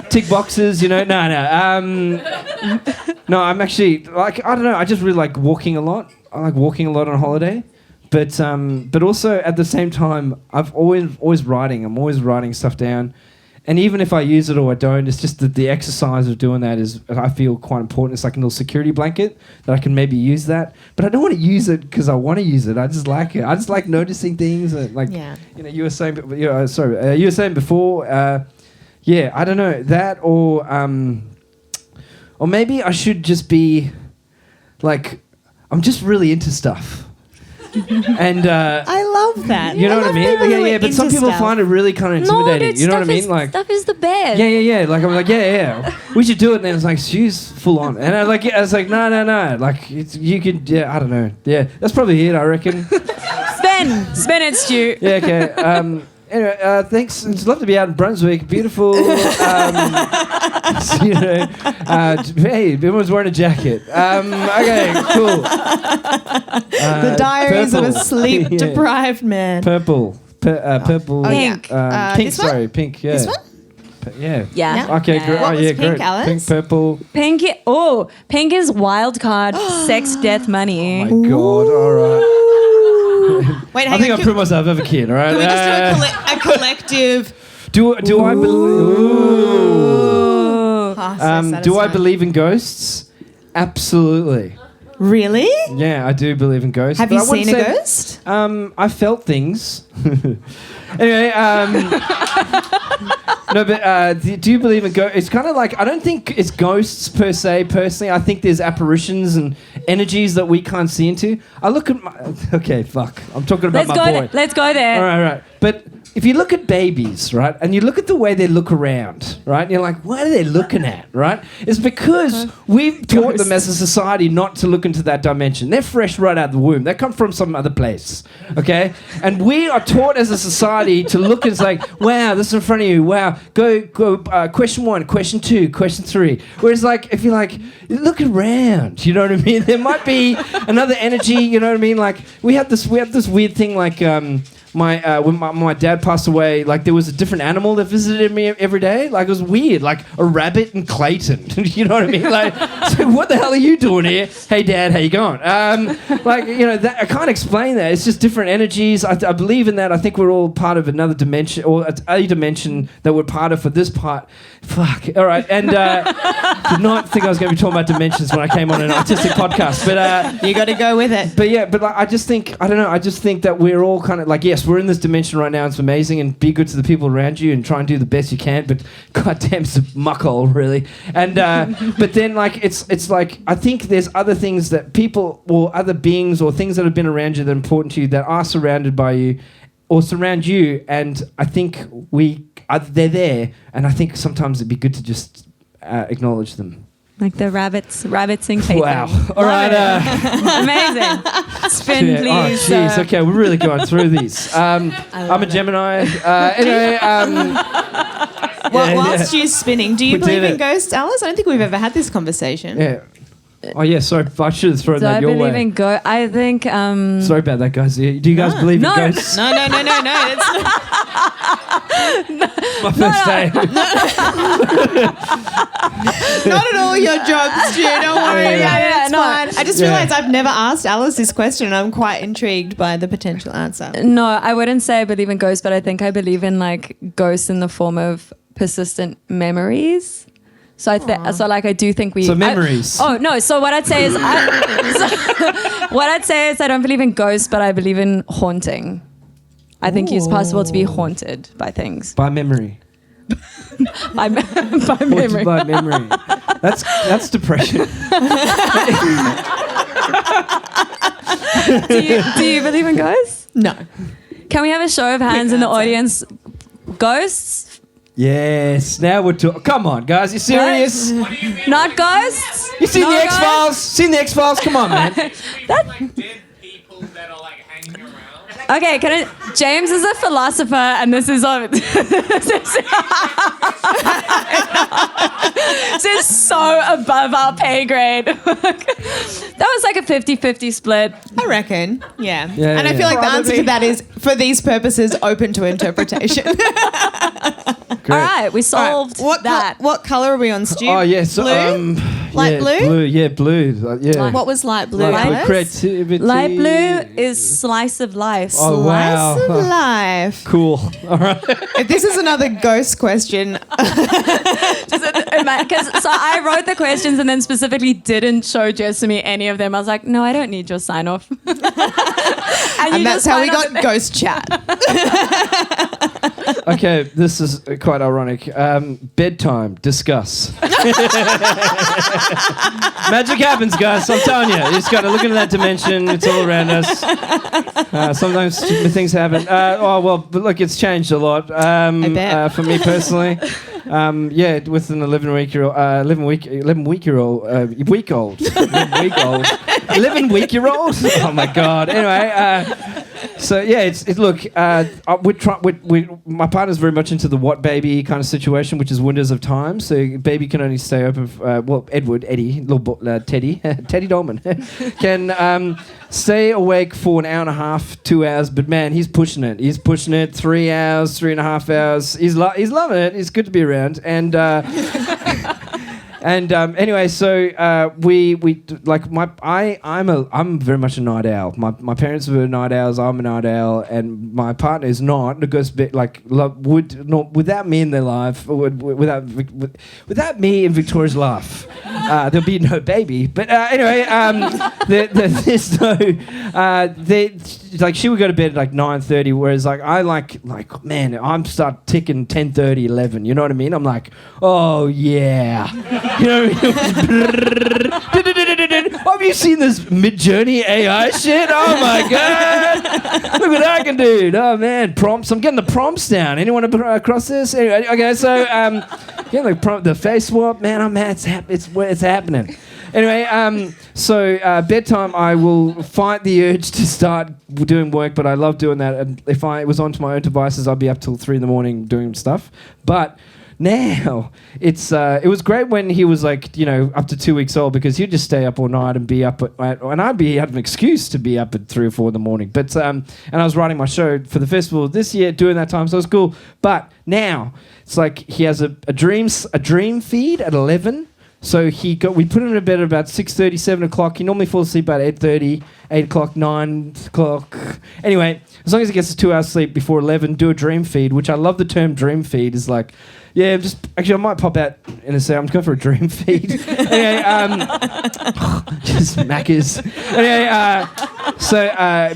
tick boxes, you know. No, I'm actually, like, I don't know, I just really like walking a lot. I like walking a lot on holiday. But also at the same time, I've always writing. I'm always writing stuff down. And even if I use it or I don't, it's just that the exercise of doing that is, I feel, quite important. It's like a little security blanket that I can maybe use that. But I don't want to use it because I want to use it. I just like it. I just like noticing things. Like, you know, you were saying, you were saying before, I don't know, that or maybe I should just be, like, I'm just really into stuff. And I love that. You know what I mean? Yeah. But some people find it really kind of intimidating. Dude, you know what I mean? Like stuff is the best. Yeah. Like I'm like, yeah. We should do it. And then it's like, she's full on. And I was like, no. Like you could, I don't know. Yeah, that's probably it. I reckon. Spin it, Stu. Yeah. Okay. Anyway, thanks. It's lovely to be out in Brunswick. Beautiful. You know, hey, everyone's wearing a jacket. Okay, cool. The Diaries of a Sleep-Deprived Man. Purple. Purple. Pink. Pink, sorry. Pink, yeah. This one? Yeah. Okay, great. What was pink, great. Alice? Pink, purple. Pink is wild card, sex, death, money. Oh my God, all right. Wait, I think I proved myself as a kid, all right? Can we just do a collective... Do I believe... do I satisfying. believe in ghosts? Absolutely. Really? Yeah, I do believe in ghosts. Have you seen a ghost? I felt things. Anyway, no, but do you believe in ghosts? It's kind of like, I don't think it's ghosts per se, personally. I think there's apparitions and energies that we can't see into. I look at my... Okay, fuck. I'm talking about my boy. Let's go there. All right. But if you look at babies, right, and you look at the way they look around, right, and you're like, what are they looking at, right? It's because we've taught them as a society not to look into that dimension. They're fresh right out of the womb. They come from some other place, okay? And we are taught as a society to look and say, wow, this is in front of you. Wow, go. Question 1, question 2, question 3. Whereas, like, if you're like, look around, you know what I mean? There might be another energy, you know what I mean? Like, we have this weird thing, like, when my dad passed away, like there was a different animal that visited me every day. Like it was weird, like a rabbit in Clayton. You know what I mean? Like, so what the hell are you doing here? Hey, Dad, how you going? Like, you know, I can't explain that. It's just different energies. I believe in that. I think we're all part of another dimension, or a dimension that we're part of for this part. Fuck. All right. And did not think I was going to be talking about dimensions when I came on an artistic podcast, but you got to go with it. But yeah, but like, I just think that we're all kind of like, yes, we're in this dimension right now. It's amazing, and be good to the people around you and try and do the best you can. But goddamn, it's a muckhole, really. And but then like it's like I think there's other things that people or other beings or things that have been around you that are important to you that are surrounded by you or surround you. And I think they're there. And I think sometimes it'd be good to just acknowledge them. Like the rabbits in Clayton. Wow. All right. Amazing. Spin, please. Oh, jeez. Okay, we're really going through these. I'm a Gemini. Anyway. Whilst you're spinning, do you believe in it. ghosts, Alice? I don't think we've ever had this conversation. Yeah. Oh, yeah, sorry. I should have thrown that your way. Do I believe in ghosts? I think... Sorry about that, guys. Do you guys believe in ghosts? No. It's It's my first day. not at all your job, Stu. Don't worry. It's fine. I just realised I've never asked Alice this question, and I'm quite intrigued by the potential answer. No, I wouldn't say I believe in ghosts, but I think I believe in like ghosts in the form of persistent memories. So I do think we. So memories. So what I'd say is, I don't believe in ghosts, but I believe in haunting. I think it's possible to be haunted by things. By memory. by memory. By memory. That's depression. Do you believe in ghosts? No. Can we have a show of hands in the audience? Ghosts? Yes. Now we're talking. Come on, guys. You serious? What do you mean? Not ghosts? You seen No the ghosts? X-Files? Seen the X-Files? Come on, man. Like dead people that are like hanging around? Okay, James is a philosopher, and this is this is so above our pay grade. That was like a 50-50 split. I reckon. Yeah. Yeah, and I yeah. feel like the answer to that is, for these purposes, open to interpretation. All right, we solved that. What colour are we on, Stu? Oh yes. Blue? Light blue? Blue. Yeah, blue. Yeah. What was light blue? Like Alice? creativity. Light blue is slice of life. Oh wow. Slice of life. Cool. All right. If this is another ghost question, So I wrote the questions and then specifically didn't show Jessamy any of them. I was like, no, I don't need your sign off. and that's how we got ghost chat. Okay, this is quite ironic. Bedtime. Discuss. Magic happens, guys. I'm telling you. You just got to look into that dimension. It's all around us. Sometimes stupid things happen. But look, it's changed a lot. I bet. For me personally. With an 11-week-old, 11-week-old. Oh my God. Anyway, my partner's very much into the what baby kind of situation, which is windows of time. So baby can only stay open. Teddy Daulman can stay awake for an hour and a half, 2 hours. But man, he's pushing it. He's pushing it 3 hours, 3.5 hours. He's loving it. It's good to be around. And anyway, so I'm very much a night owl. My parents were night owls. I'm a night owl, and my partner is not. It goes without me in their life, without me in Victoria's life, there'll be no baby. But anyway, there's no. She would go to bed at like 9:30, whereas man, I'm start ticking 10:30, 11. You know what I mean? I'm like, oh yeah. You know what I mean? Have you seen this Mid-Journey AI shit? Oh my God. Look what I can do. Oh man, prompts. I'm getting the prompts down. Anyone across this? Anyway, okay, so the face swap, man, I'm mad. It's happening. Anyway, bedtime, I will fight the urge to start doing work, but I love doing that. And if I was onto my own devices, I'd be up till 3 a.m. doing stuff. But now it was great when he was up to 2 weeks old, because he'd just stay up all night and be up and I'd have an excuse to be up at 3 or 4 in the morning. But and I was writing my show for the festival this year during that time, so it was cool. But now it's like he has a dream feed at 11. So we put him to bed at about 6:30, 7 o'clock. He normally falls asleep about 8:30, 8 o'clock, 9 o'clock. Anyway, as long as he gets 2 hours sleep before 11, do a dream feed, which I love the term dream feed. Is like, I might pop out in a second. I'm just going for a dream feed. Anyway, just Maccas. Anyway,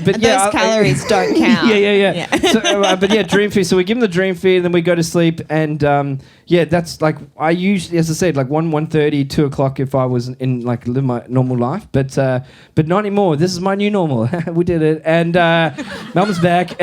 but those calories don't count. Yeah. So, dream feed. So we give him the dream feed, and then we go to sleep. And that's like I usually, as I said, like 1:30, 2 o'clock if I was in live my normal life. But not anymore. This is my new normal. We did it, and Melbourne's back.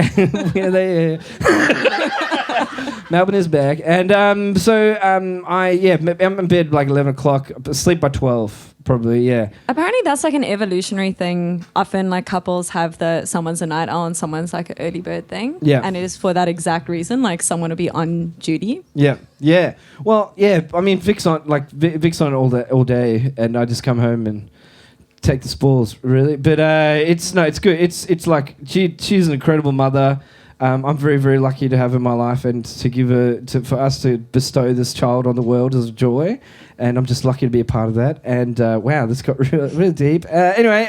Melbourne is back, and I'm in bed like 11 o'clock, sleep by 12, probably, yeah. Apparently that's like an evolutionary thing. Often like couples have someone's a night owl and someone's like an early bird thing. Yeah. And it is for that exact reason, like someone will be on duty. Yeah. Well, yeah, I mean, Vic's on all day, and I just come home and take the spoils, really. But it's good. It's like she's an incredible mother. I'm very, very lucky to have her in my life, and for us to bestow this child on the world is a joy, and I'm just lucky to be a part of that. And wow, this got really, really deep. Anyway,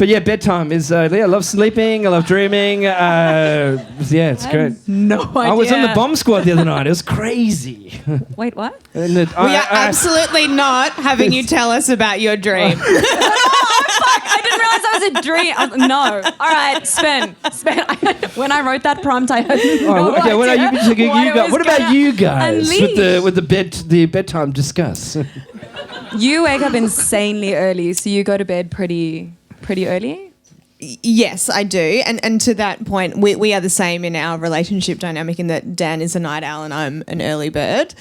But yeah, bedtime is. I love sleeping. I love dreaming. Yeah, it's great. No idea. I was on the bomb squad the other night. It was crazy. Wait, what? And We are absolutely not having you tell us about your dream. I didn't realize that was a dream. No. All right, Sven. When I wrote that prompt, I had no okay, what are you? idea What about you guys unleash. with the bedtime discuss? You wake up insanely early, so you go to bed pretty early? Yes, I do. And to that point, we are the same in our relationship dynamic in that Dan is a night owl and I'm an early bird.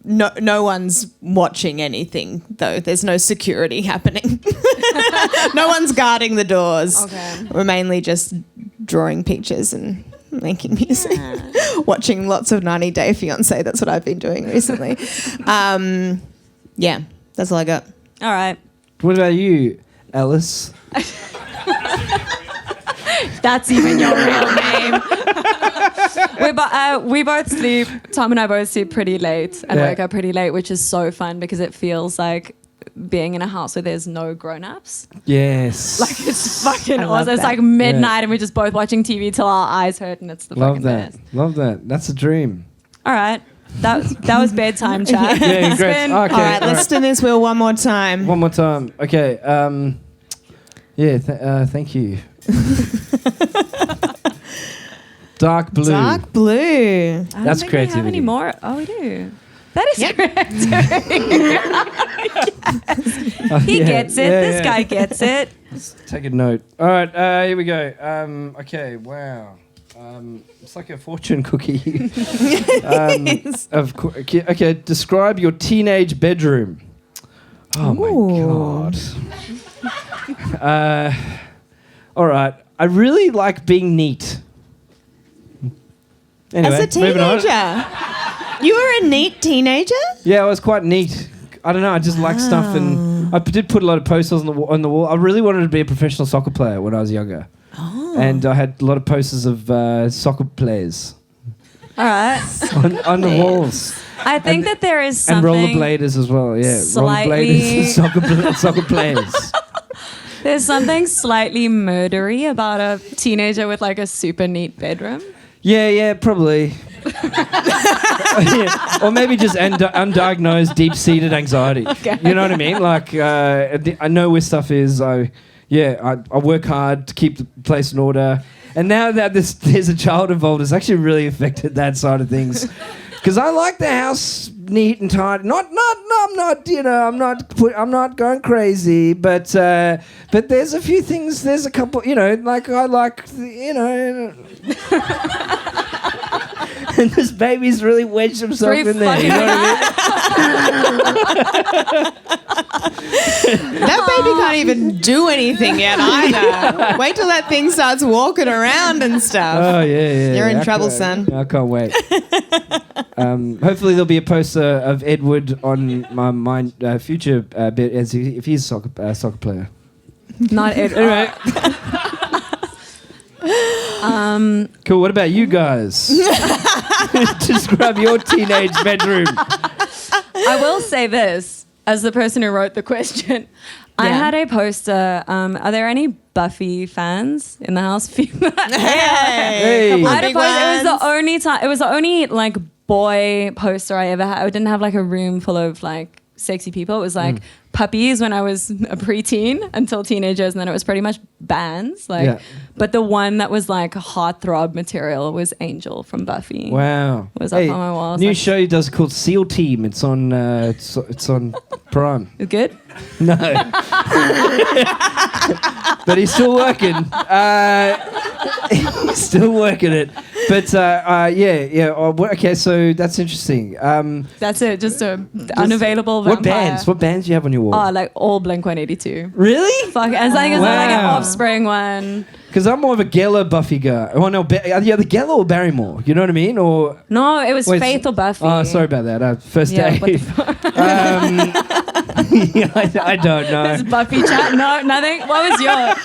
No one's watching anything, though. There's no security happening. No one's guarding the doors. Okay. We're mainly just drawing pictures and making music. Watching lots of 90 Day Fiancé. That's what I've been doing recently. Yeah, that's all I got. All right. What about you, Alice? That's even your real name. We both sleep. Tom and I both sleep pretty late and wake up pretty late, which is so fun because it feels like being in a house where there's no grown-ups. Yes. Like it's fucking love awesome. It's that. like midnight and we're just both watching TV till our eyes hurt and it's the Love fucking that. best. Love that. That's a dream. All right. That was bedtime chat. Yeah, great. Sven, Okay. All right, let's do this wheel one more time. One more time. Okay. Thank you. Dark blue. Dark blue. I don't That's think we have creativity. any more. Oh, we do. That is creativity. He gets it. This guy gets it. Let's take a note. All right. Here we go. Okay. Wow. It's like a fortune cookie. Okay. Describe your teenage bedroom. Oh my god. All right. I really like being neat. Anyway, As a moving on. teenager. You were a neat teenager? Yeah, I was quite neat. I don't know. I just like stuff, and I did put a lot of posters on the wall. I really wanted to be a professional soccer player when I was younger, and I had a lot of posters of soccer players All right. on the walls, I think that there is and something. rollerbladers as well. Yeah, slightly- rollerbladers and soccer players. There's something slightly murdery about a teenager with like a super neat bedroom. Yeah, probably. Yeah. Or maybe just undiagnosed, deep-seated anxiety. Okay. You know what I mean? Like, I know where stuff is. I work hard to keep the place in order. And now that there's a child involved, it's actually really affected that side of things. Because I like the house neat and tidy. I'm not going crazy, but there's a few things. There's a couple, like I like, and this baby's really wedged himself Very in there. You know what I mean? That baby can't even do anything yet either. Wait till that thing starts walking around and stuff. Oh yeah. You're in I trouble, can't- son. I can't wait. Hopefully there'll be a poster of Edward on my future bit if he's a soccer player. Not it. Anyway. Cool. What about you guys? Describe your teenage bedroom. I will say this as the person who wrote the question. I had a poster. Are there any Buffy fans in the house? Hey. Hey. Couple I of had a big poster. It was ones. the only time. It was the only like boy poster I ever had. I didn't have like a room full of like sexy people. It was like puppies when I was a preteen until teenagers, and then it was pretty much bands. Like, Yeah. but the one that was like heartthrob material was Angel from Buffy. Wow. Was up on my wall. It's New like- show he does called SEAL Team. It's on it's on Prime. It's good. No. But he's still working. He's still working it. But yeah. Oh, okay, so that's interesting. That's it. Just a unavailable vampire. What bands do you have on your wall? Oh, like all Blink-182. Really? Fuck, it's like an Wow. Offspring one. Because I'm more of a Geller Buffy guy. Oh no, the Geller or Barrymore. You know what I mean? Or No, it was Wait, Faith or Buffy. oh, sorry about that. First Yeah, day. what the fuck? I don't know. This Buffy chat? No, nothing. What was yours?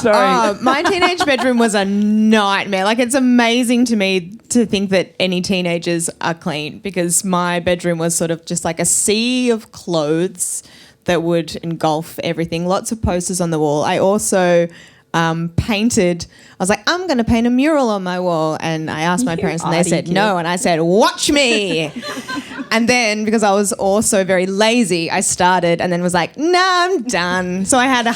Sorry. My teenage bedroom was a nightmare. Like, it's amazing to me to think that any teenagers are clean, because my bedroom was sort of just like a sea of clothes that would engulf everything. Lots of posters on the wall. I also painted. I was like, I'm going to paint a mural on my wall. And I asked my parents and they said no. And I said, watch me. And then because I was also very lazy, I started and then was like, nah, I'm done. So I had a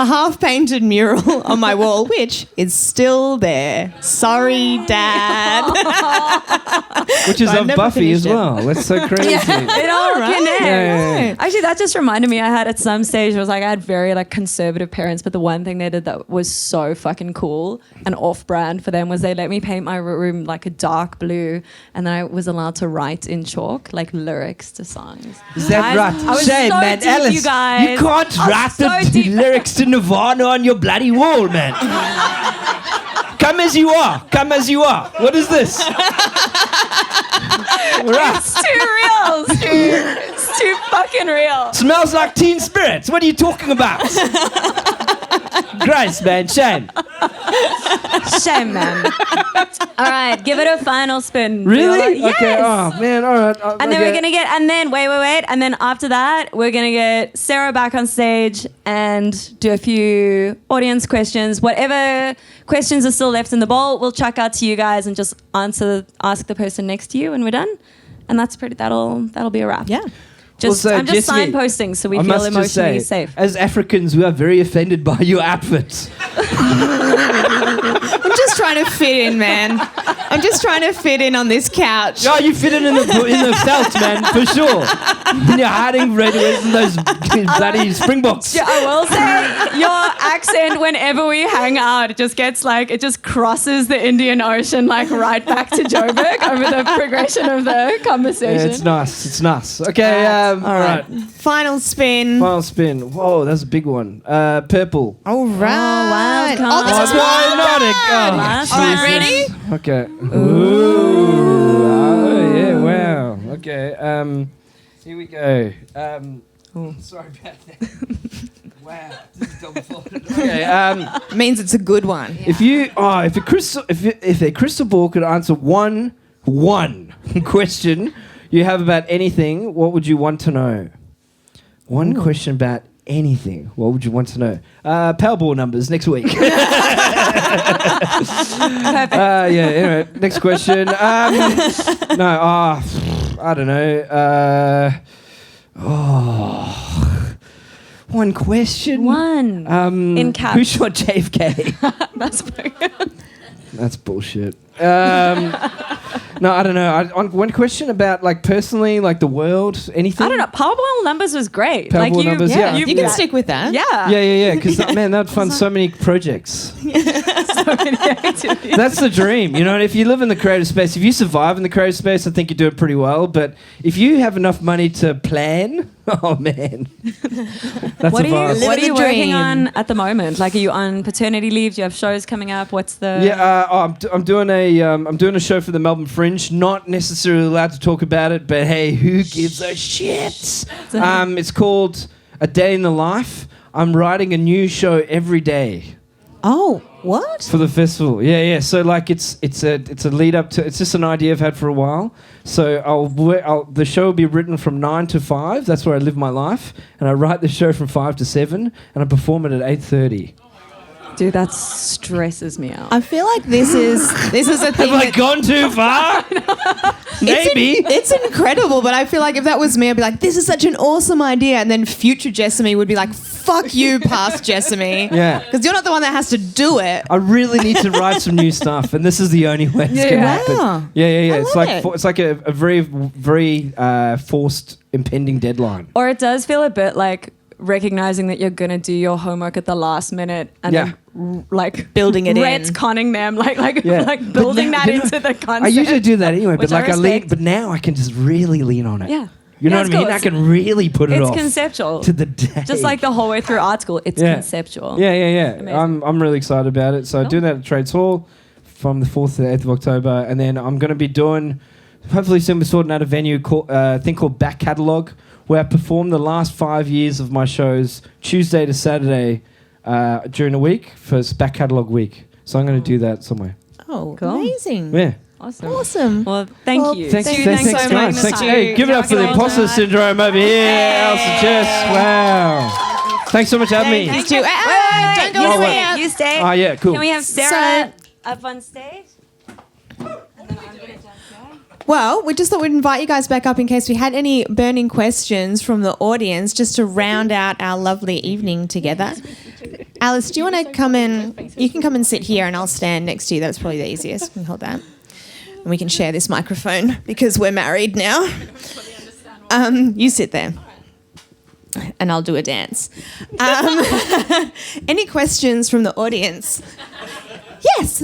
half painted mural on my wall, which is still there. Sorry, Dad. Which is But I of never Buffy as finished it. well. That's so crazy. It all connects. Yeah. Actually, that just reminded me. I had at some stage, it was like I had very like conservative parents, but the one thing they did that was so fucking cool and off-brand for them was they let me paint my room like a dark blue, and then I was allowed to write in chalk like lyrics to songs. Is that right? I was Shame, so man. deep, Alice, you guys. you can't I was write so the deep. lyrics to Nirvana on your bloody wall, man. Come as you are. Come as you are. What is this? Right. It's too real, Stu. It's too fucking real. Smells like Teen Spirits. What are you talking about? Grace, man. Shame. Shame, man. All right, give it a final spin. Really? Yes. Okay. Oh, man. All right. And then we're going to get, and then, wait. And then after that, we're going to get Sarah back on stage and do a few audience questions. Whatever questions are still left in the bowl, we'll chuck out to you guys and just ask the person next to you when we're done. And that'll be a wrap. Yeah. I'm just Jessie, signposting so we I feel must just emotionally say, safe. as Africans, we are very offended by your outfits. I'm just trying to fit in, man. I'm just trying to fit in on this couch. Oh, you fit in the felt, man, for sure. And you're hiding right away from those bloody Springboks. Yeah, I will say your accent whenever we hang out, it just crosses the Indian Ocean like right back to Joburg over the progression of the conversation. Yeah, it's nice. It's nice. Okay, All right. Final spin. Final spin. Whoa, that's a big one. Purple. All right. wild card. Oh, this is no, wild not a- card. Last All right, season. ready? Okay. Ooh. Oh, yeah, wow. Okay. Here we go. Sorry about that. Wow. This is double-folded. Okay. Means it's a good one. If a crystal ball could answer one question you have about anything, what would you want to know? One question about anything. What would you want to know? Powerball numbers next week. Anyway, next question. I don't know. One question. One. In caps. Who shot JFK? That's bullshit. No, I don't know. On one question about like personally, like the world, anything. I don't know. Powerball numbers was great. Powerball numbers, yeah. You can stick with that. Yeah. Yeah. Because man, that'd fund so many projects. So many activities. That's the dream, you know. If you live in the creative space, if you survive in the creative space, I think you're doing pretty well. But if you have enough money to plan, oh man, that's What a are vibe. you the working dream. on at the moment? Like, are you on paternity leave? Do you have shows coming up? What's the? Yeah, I'm doing a show for the Melbourne Fringe. Not necessarily allowed to talk about it, but hey, who gives a shit? It's called A Day in the Life. I'm writing a new show every day Oh, what? for the festival. Yeah. So like it's a lead up to. It's just an idea I've had for a while. So the show will be written from 9 to 5. That's where I live my life, and I write the show from 5 to 7, and I perform it at 8:30. Dude, that stresses me out. I feel like this is a thing. Have I gone too far? Maybe. It's incredible, but I feel like if that was me, I'd be like, this is such an awesome idea. And then future Jessamy would be like, fuck you, past Jessamy. Yeah. Because you're not the one that has to do it. I really need to write some new stuff, and this is the only way it's going to happen. Wow. Yeah. I It's love like it. it's like a very, very forced impending deadline. Or it does feel a bit like recognizing that you're gonna do your homework at the last minute and Yeah. then like Building it in. retconning them, like Yeah. building But that now- into the concept. I usually do that anyway, but Which I like I lean, respect. but now I can just really lean on it. Yeah. You know Yeah, what it's I mean? cool. I can really put it It's off conceptual. to the day. Just like the whole way through art school, it's Yeah. conceptual. Yeah. Amazing. I'm really excited about it. So I'm Cool. doing that at Trades Hall from the 4th to the 8th of October, and then I'm going to be doing, hopefully soon we're sorting out a venue called thing called Back Catalogue, where I perform the last 5 years of my shows Tuesday to Saturday during the week for Back Catalogue Week. So I'm going to do that somewhere. Oh, Cool. amazing. Yeah. Awesome. Well, thank you. Thanks, Stu, thanks, thanks so guys. much. Thanks. Stu. Hey, give it up for the Well imposter done. syndrome over here, Alison Jess. Wow. Thanks so much for having me. Thanks, Stu. Don't go Oh, away wait. yet. You stay. Oh, yeah, cool. Can we have Sarah up on stage? Well, we just thought we'd invite you guys back up in case we had any burning questions from the audience, just to round out our lovely evening together. Alice, do you want to come in? You can come and sit here and I'll stand next to you. That's probably the easiest. Can you hold that? And we can share this microphone because we're married now. You sit there. And I'll do a dance. Any questions from the audience? Yes.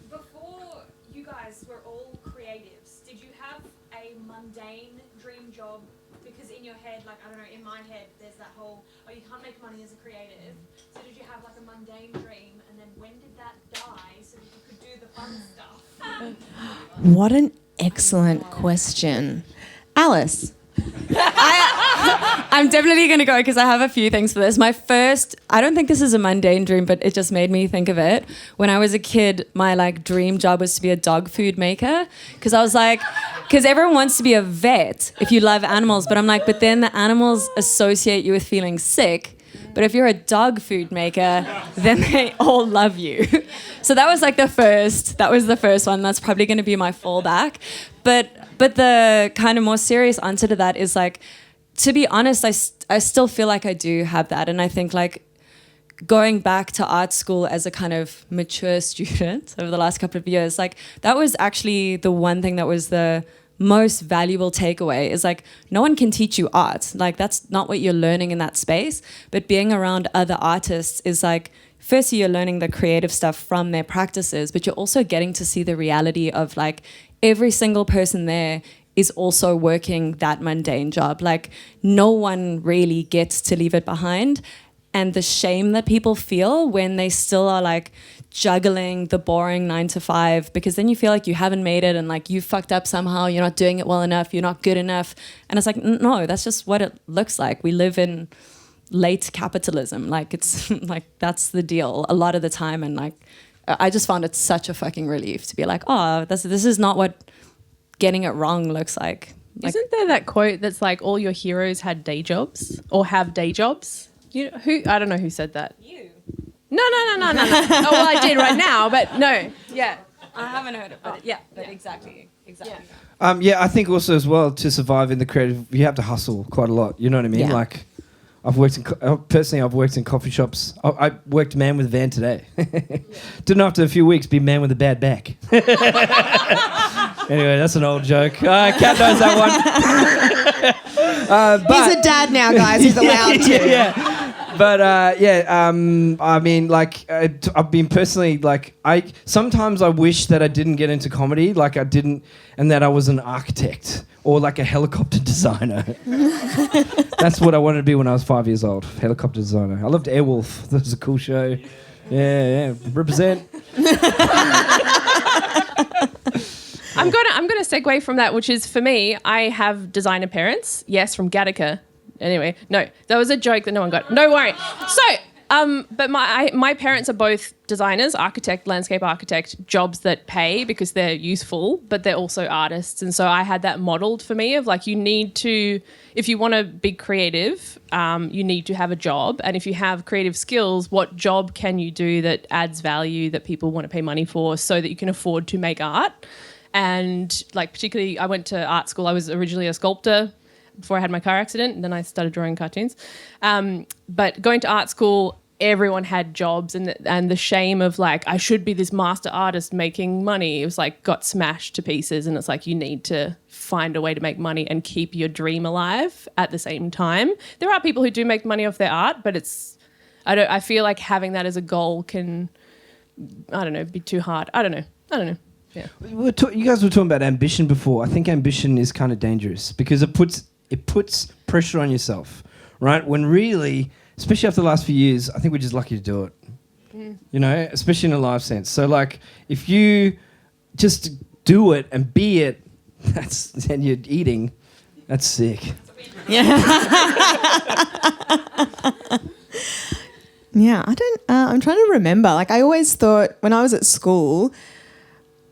Before you guys were all creatives, did you have a mundane dream job? Because in your head, like, I don't know, in my head, there's that whole, oh, you can't make money as a creative. So did you have like a mundane dream? And then when did that die so that you could do the fun stuff? What an excellent question. Alice. I'm definitely going to go because I have a few things for this. My first, I don't think this is a mundane dream, but it just made me think of it. When I was a kid, my like dream job was to be a dog food maker because I was like, because everyone wants to be a vet if you love animals, but I'm like, but then the animals associate you with feeling sick. But if you're a dog food maker, then they all love you. So that was like the first one. That's probably going to be my fallback. But the kind of more serious answer to that is like, to be honest, I still feel like I do have that. And I think like going back to art school as a kind of mature student over the last couple of years, like that was actually the one thing that was the most valuable takeaway is like no one can teach you art. Like that's not what you're learning in that space. But being around other artists is like, firstly, you're learning the creative stuff from their practices, but you're also getting to see the reality of like every single person there is also working that mundane job. Like no one really gets to leave it behind. And the shame that people feel when they still are like juggling the boring 9 to 5, because then you feel like you haven't made it and like you fucked up somehow, you're not doing it well enough, you're not good enough. And it's like, no, that's just what it looks like. We live in late capitalism. Like it's like, that's the deal a lot of the time. And like, I just found it such a fucking relief to be like, oh, this is not what getting it wrong looks like. Isn't there that quote that's like all your heroes had day jobs or have day jobs? You know, who? I don't know who said that. You. No. Oh, well, I did right now, but no. Yeah. I haven't heard it, but exactly. Yeah. Yeah, I think also as well to survive in the creative, you have to hustle quite a lot. You know what I mean? Yeah. Like, I've worked in coffee shops. I worked man with a van today. Didn't after a few weeks be man with a bad back. Anyway, that's an old joke. Kat knows that one. But He's a dad now, guys. He's allowed to. yeah. But I mean, like, I've been personally, like, sometimes I wish that I didn't get into comedy, like I didn't, and that I was an architect or like a helicopter designer. That's what I wanted to be when I was 5 years old, helicopter designer. I loved Airwolf. That was a cool show. Yeah, represent. I'm gonna segue from that, which is for me, I have designer parents. Yes, from Gattaca. Anyway, no, that was a joke that no one got. No worry. So, but my parents are both designers, architect, landscape architect, jobs that pay because they're useful, but they're also artists. And so I had that modeled for me of like, you need to, if you want to be creative, you need to have a job. And if you have creative skills, what job can you do that adds value that people want to pay money for so that you can afford to make art? And like, particularly, I went to art school. I was originally a sculptor before I had my car accident, and then I started drawing cartoons. But going to art school, everyone had jobs, and the shame of like, I should be this master artist making money, it was like got smashed to pieces. And it's like, you need to find a way to make money and keep your dream alive at the same time. There are people who do make money off their art, but I feel like having that as a goal can, I don't know, be too hard. I don't know. Yeah. You guys were talking about ambition before. I think ambition is kind of dangerous because it puts pressure on yourself, right? When really, especially after the last few years, I think we're just lucky to do it. You know, especially in a live sense. So like, if you just do it and be it, and you're eating, that's sick. Yeah. Yeah, I'm trying to remember. Like, I always thought when I was at school,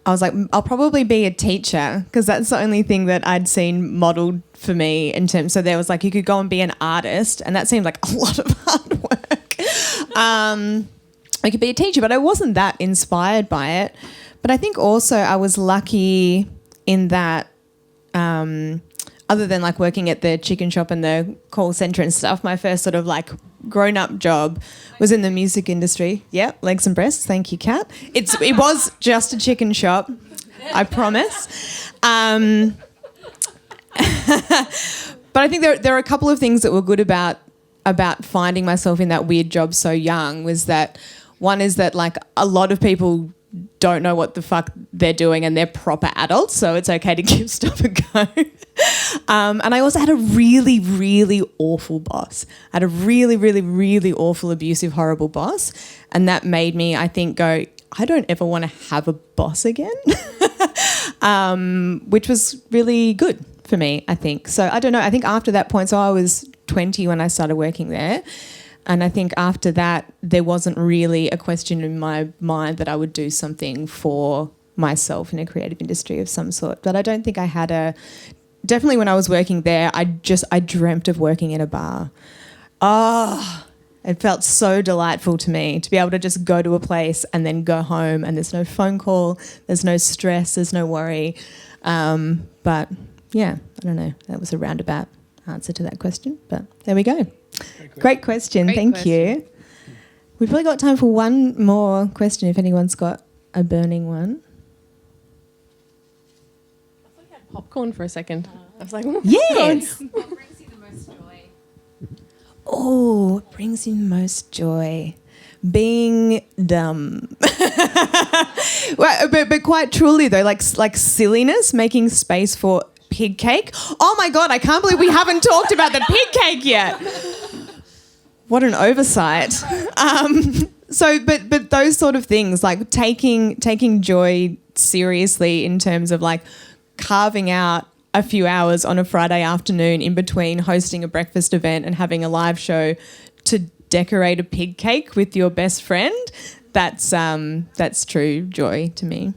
I was like, I'll probably be a teacher because that's the only thing that I'd seen modelled for me in terms. So there was like, you could go and be an artist, and that seemed like a lot of hard work. I could be a teacher, but I wasn't that inspired by it. But I think also I was lucky in that, other than like working at the chicken shop and the call centre and stuff, my first sort of like grown-up job was in the music industry. Yeah, legs and breasts. Thank you, Kat. It was just a chicken shop, I promise. But I think there are a couple of things that were good about finding myself in that weird job so young. Was that one is that like a lot of people don't know what the fuck they're doing and they're proper adults, so it's okay to give stuff a go. And I also had a really, really awful boss. I had a really, really, really awful, abusive, horrible boss, and that made me, I think, go, I don't ever want to have a boss again, which was really good for me, I think. So I don't know, I think after that point, so I was 20 when I started working there, and I think after that, there wasn't really a question in my mind that I would do something for myself in a creative industry of some sort. But I don't think I had definitely when I was working there, I dreamt of working in a bar. Oh, it felt so delightful to me to be able to just go to a place and then go home, and there's no phone call, there's no stress, there's no worry. But yeah, I don't know. That was a roundabout answer to that question, but there we go. Great question. Thank you. We've probably got time for one more question if anyone's got a burning one. I thought you had popcorn for a second. I was like, yes. What brings you the most joy? Oh, what brings you most joy? Being dumb. Well, but quite truly though, like silliness, making space for pig cake. Oh my God, I can't believe we haven't talked about the pig cake yet. What an oversight. But those sort of things, like taking joy seriously in terms of like carving out a few hours on a Friday afternoon in between hosting a breakfast event and having a live show to decorate a pig cake with your best friend, that's true joy to me.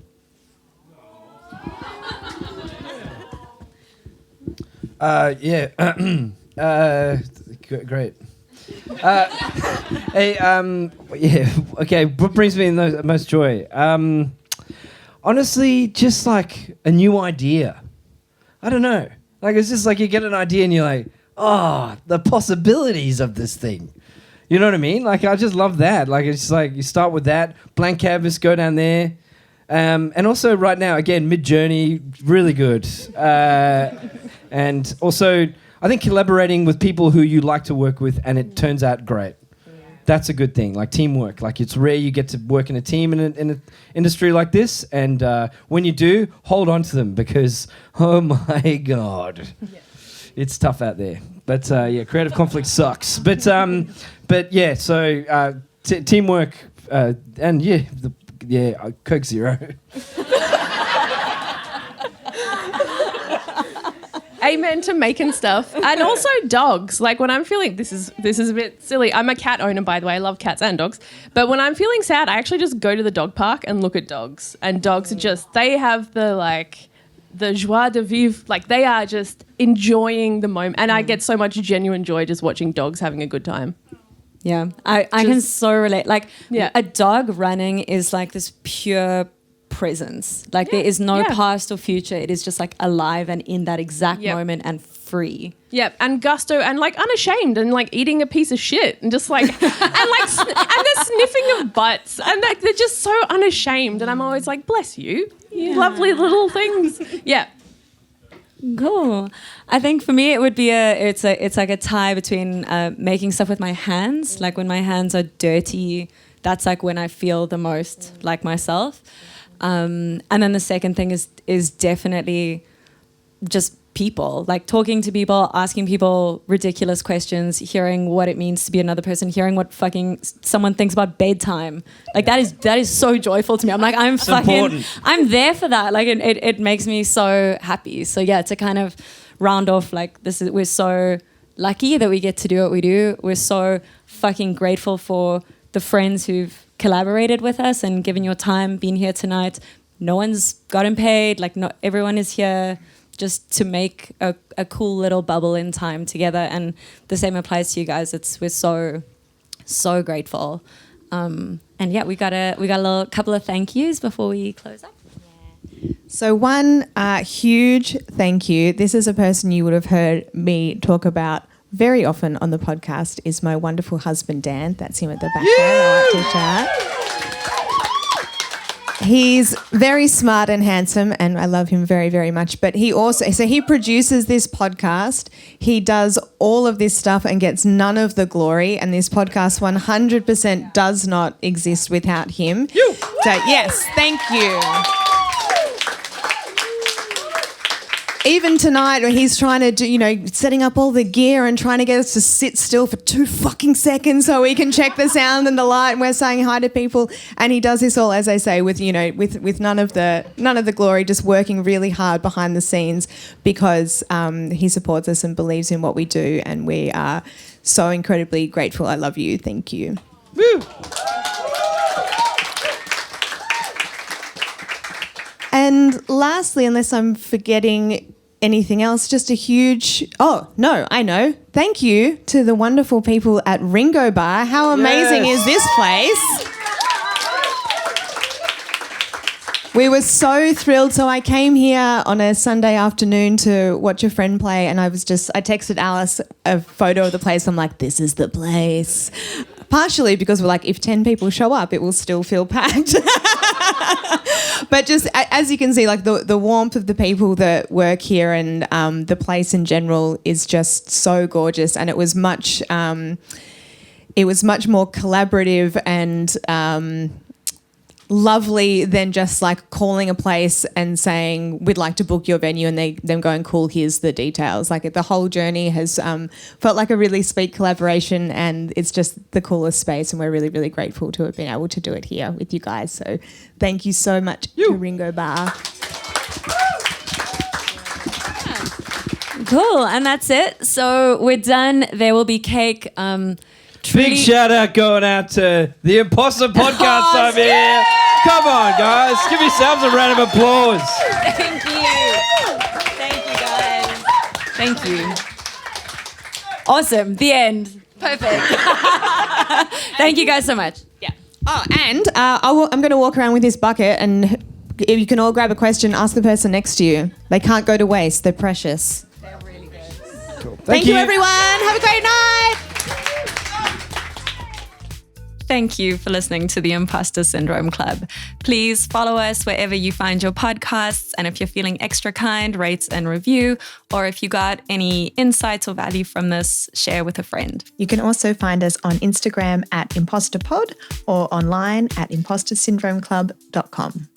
Great. Okay. What brings me the most joy? Honestly, just like a new idea. I don't know. Like it's just like you get an idea and you're like, oh, the possibilities of this thing. You know what I mean? Like I just love that. Like it's just like you start with that blank canvas, go down there. And also right now, again, Mid-Journey, really good. And also, I think collaborating with people who you like to work with and it turns out great. That's a good thing, like teamwork. Like it's rare you get to work in a team in an industry like this. And when you do, hold on to them because, oh my God, it's tough out there. But creative conflict sucks. But yeah, so teamwork and Coke Zero. Amen to making stuff. And also dogs. Like when I'm feeling, this is a bit silly. I'm a cat owner, by the way. I love cats and dogs. But when I'm feeling sad, I actually just go to the dog park and look at dogs. And dogs are just, they have the joie de vivre. Like they are just enjoying the moment. And I get so much genuine joy just watching dogs having a good time. Yeah, I can so relate. Like a dog running is like this pure presence. Like there is no past or future. It is just like alive and in that exact moment and free. Yeah, and gusto and like unashamed and like eating a piece of shit and just like and they're sniffing of butts and like they're just so unashamed and I'm always like, bless you, you lovely little things. Yeah. Cool. I think for me it would be it's like a tie between making stuff with my hands. Like when my hands are dirty, that's like when I feel the most like myself. And then the second thing is definitely just people, like talking to people, asking people ridiculous questions, hearing what it means to be another person, hearing what fucking someone thinks about bedtime. Like that is so joyful to me. I'm like, I'm there for that. Like it makes me so happy. So yeah, to kind of round off, like we're so lucky that we get to do what we do. We're so fucking grateful for the friends who've collaborated with us and given your time, been here tonight, no one's gotten paid. Like, not everyone is here just to make a cool little bubble in time together. And the same applies to you guys. We're so grateful. And yeah, we got a little couple of thank yous before we close up. So one huge thank you. This is a person you would have heard me talk about very often on the podcast, is my wonderful husband, Dan. That's him at the back there. I like to chat. He's very smart and handsome, and I love him very, very much. But he produces this podcast. He does all of this stuff and gets none of the glory. And this podcast 100% does not exist without him. So yes, thank you. Even tonight, when he's trying to do, setting up all the gear and trying to get us to sit still for 2 fucking seconds so we can check the sound and the light, and we're saying hi to people. And he does this all, as I say, with none of the glory, just working really hard behind the scenes because he supports us and believes in what we do, and we are so incredibly grateful. I love you. Thank you. Woo! And lastly, unless I'm forgetting anything else, just a huge... Oh, no, I know. Thank you to the wonderful people at Ringo Barr. How amazing is this place? We were so thrilled. So I came here on a Sunday afternoon to watch a friend play, and I texted Alice a photo of the place. I'm like, this is the place. Partially because we're like, if 10 people show up, it will still feel packed. But just as you can see, like the warmth of the people that work here and the place in general is just so gorgeous. And it was much more collaborative and lovely than just like calling a place and saying we'd like to book your venue and them going, cool, here's the details. Like the whole journey has felt like a really sweet collaboration, and it's just the coolest space, and we're really, really grateful to have been able to do it here with you guys. So thank you so much to Ringo Barr. Cool, and that's it. So we're done. There will be cake. Big shout out going out to the Imposter podcast over here. Come on, guys. Give yourselves a round of applause. Thank you. Thank you, guys. Thank you. Awesome. The end. Perfect. Thank you guys so much. Yeah. Oh, and I'm going to walk around with this bucket, and if you can all grab a question, ask the person next to you. They can't go to waste. They're precious. They're really good. Cool. Thank you, everyone. Have a great night. Thank you for listening to the Imposter Syndrome Club. Please follow us wherever you find your podcasts. And if you're feeling extra kind, rate and review. Or if you got any insights or value from this, share with a friend. You can also find us on Instagram at ImposterPod or online at impostersyndromeclub.com.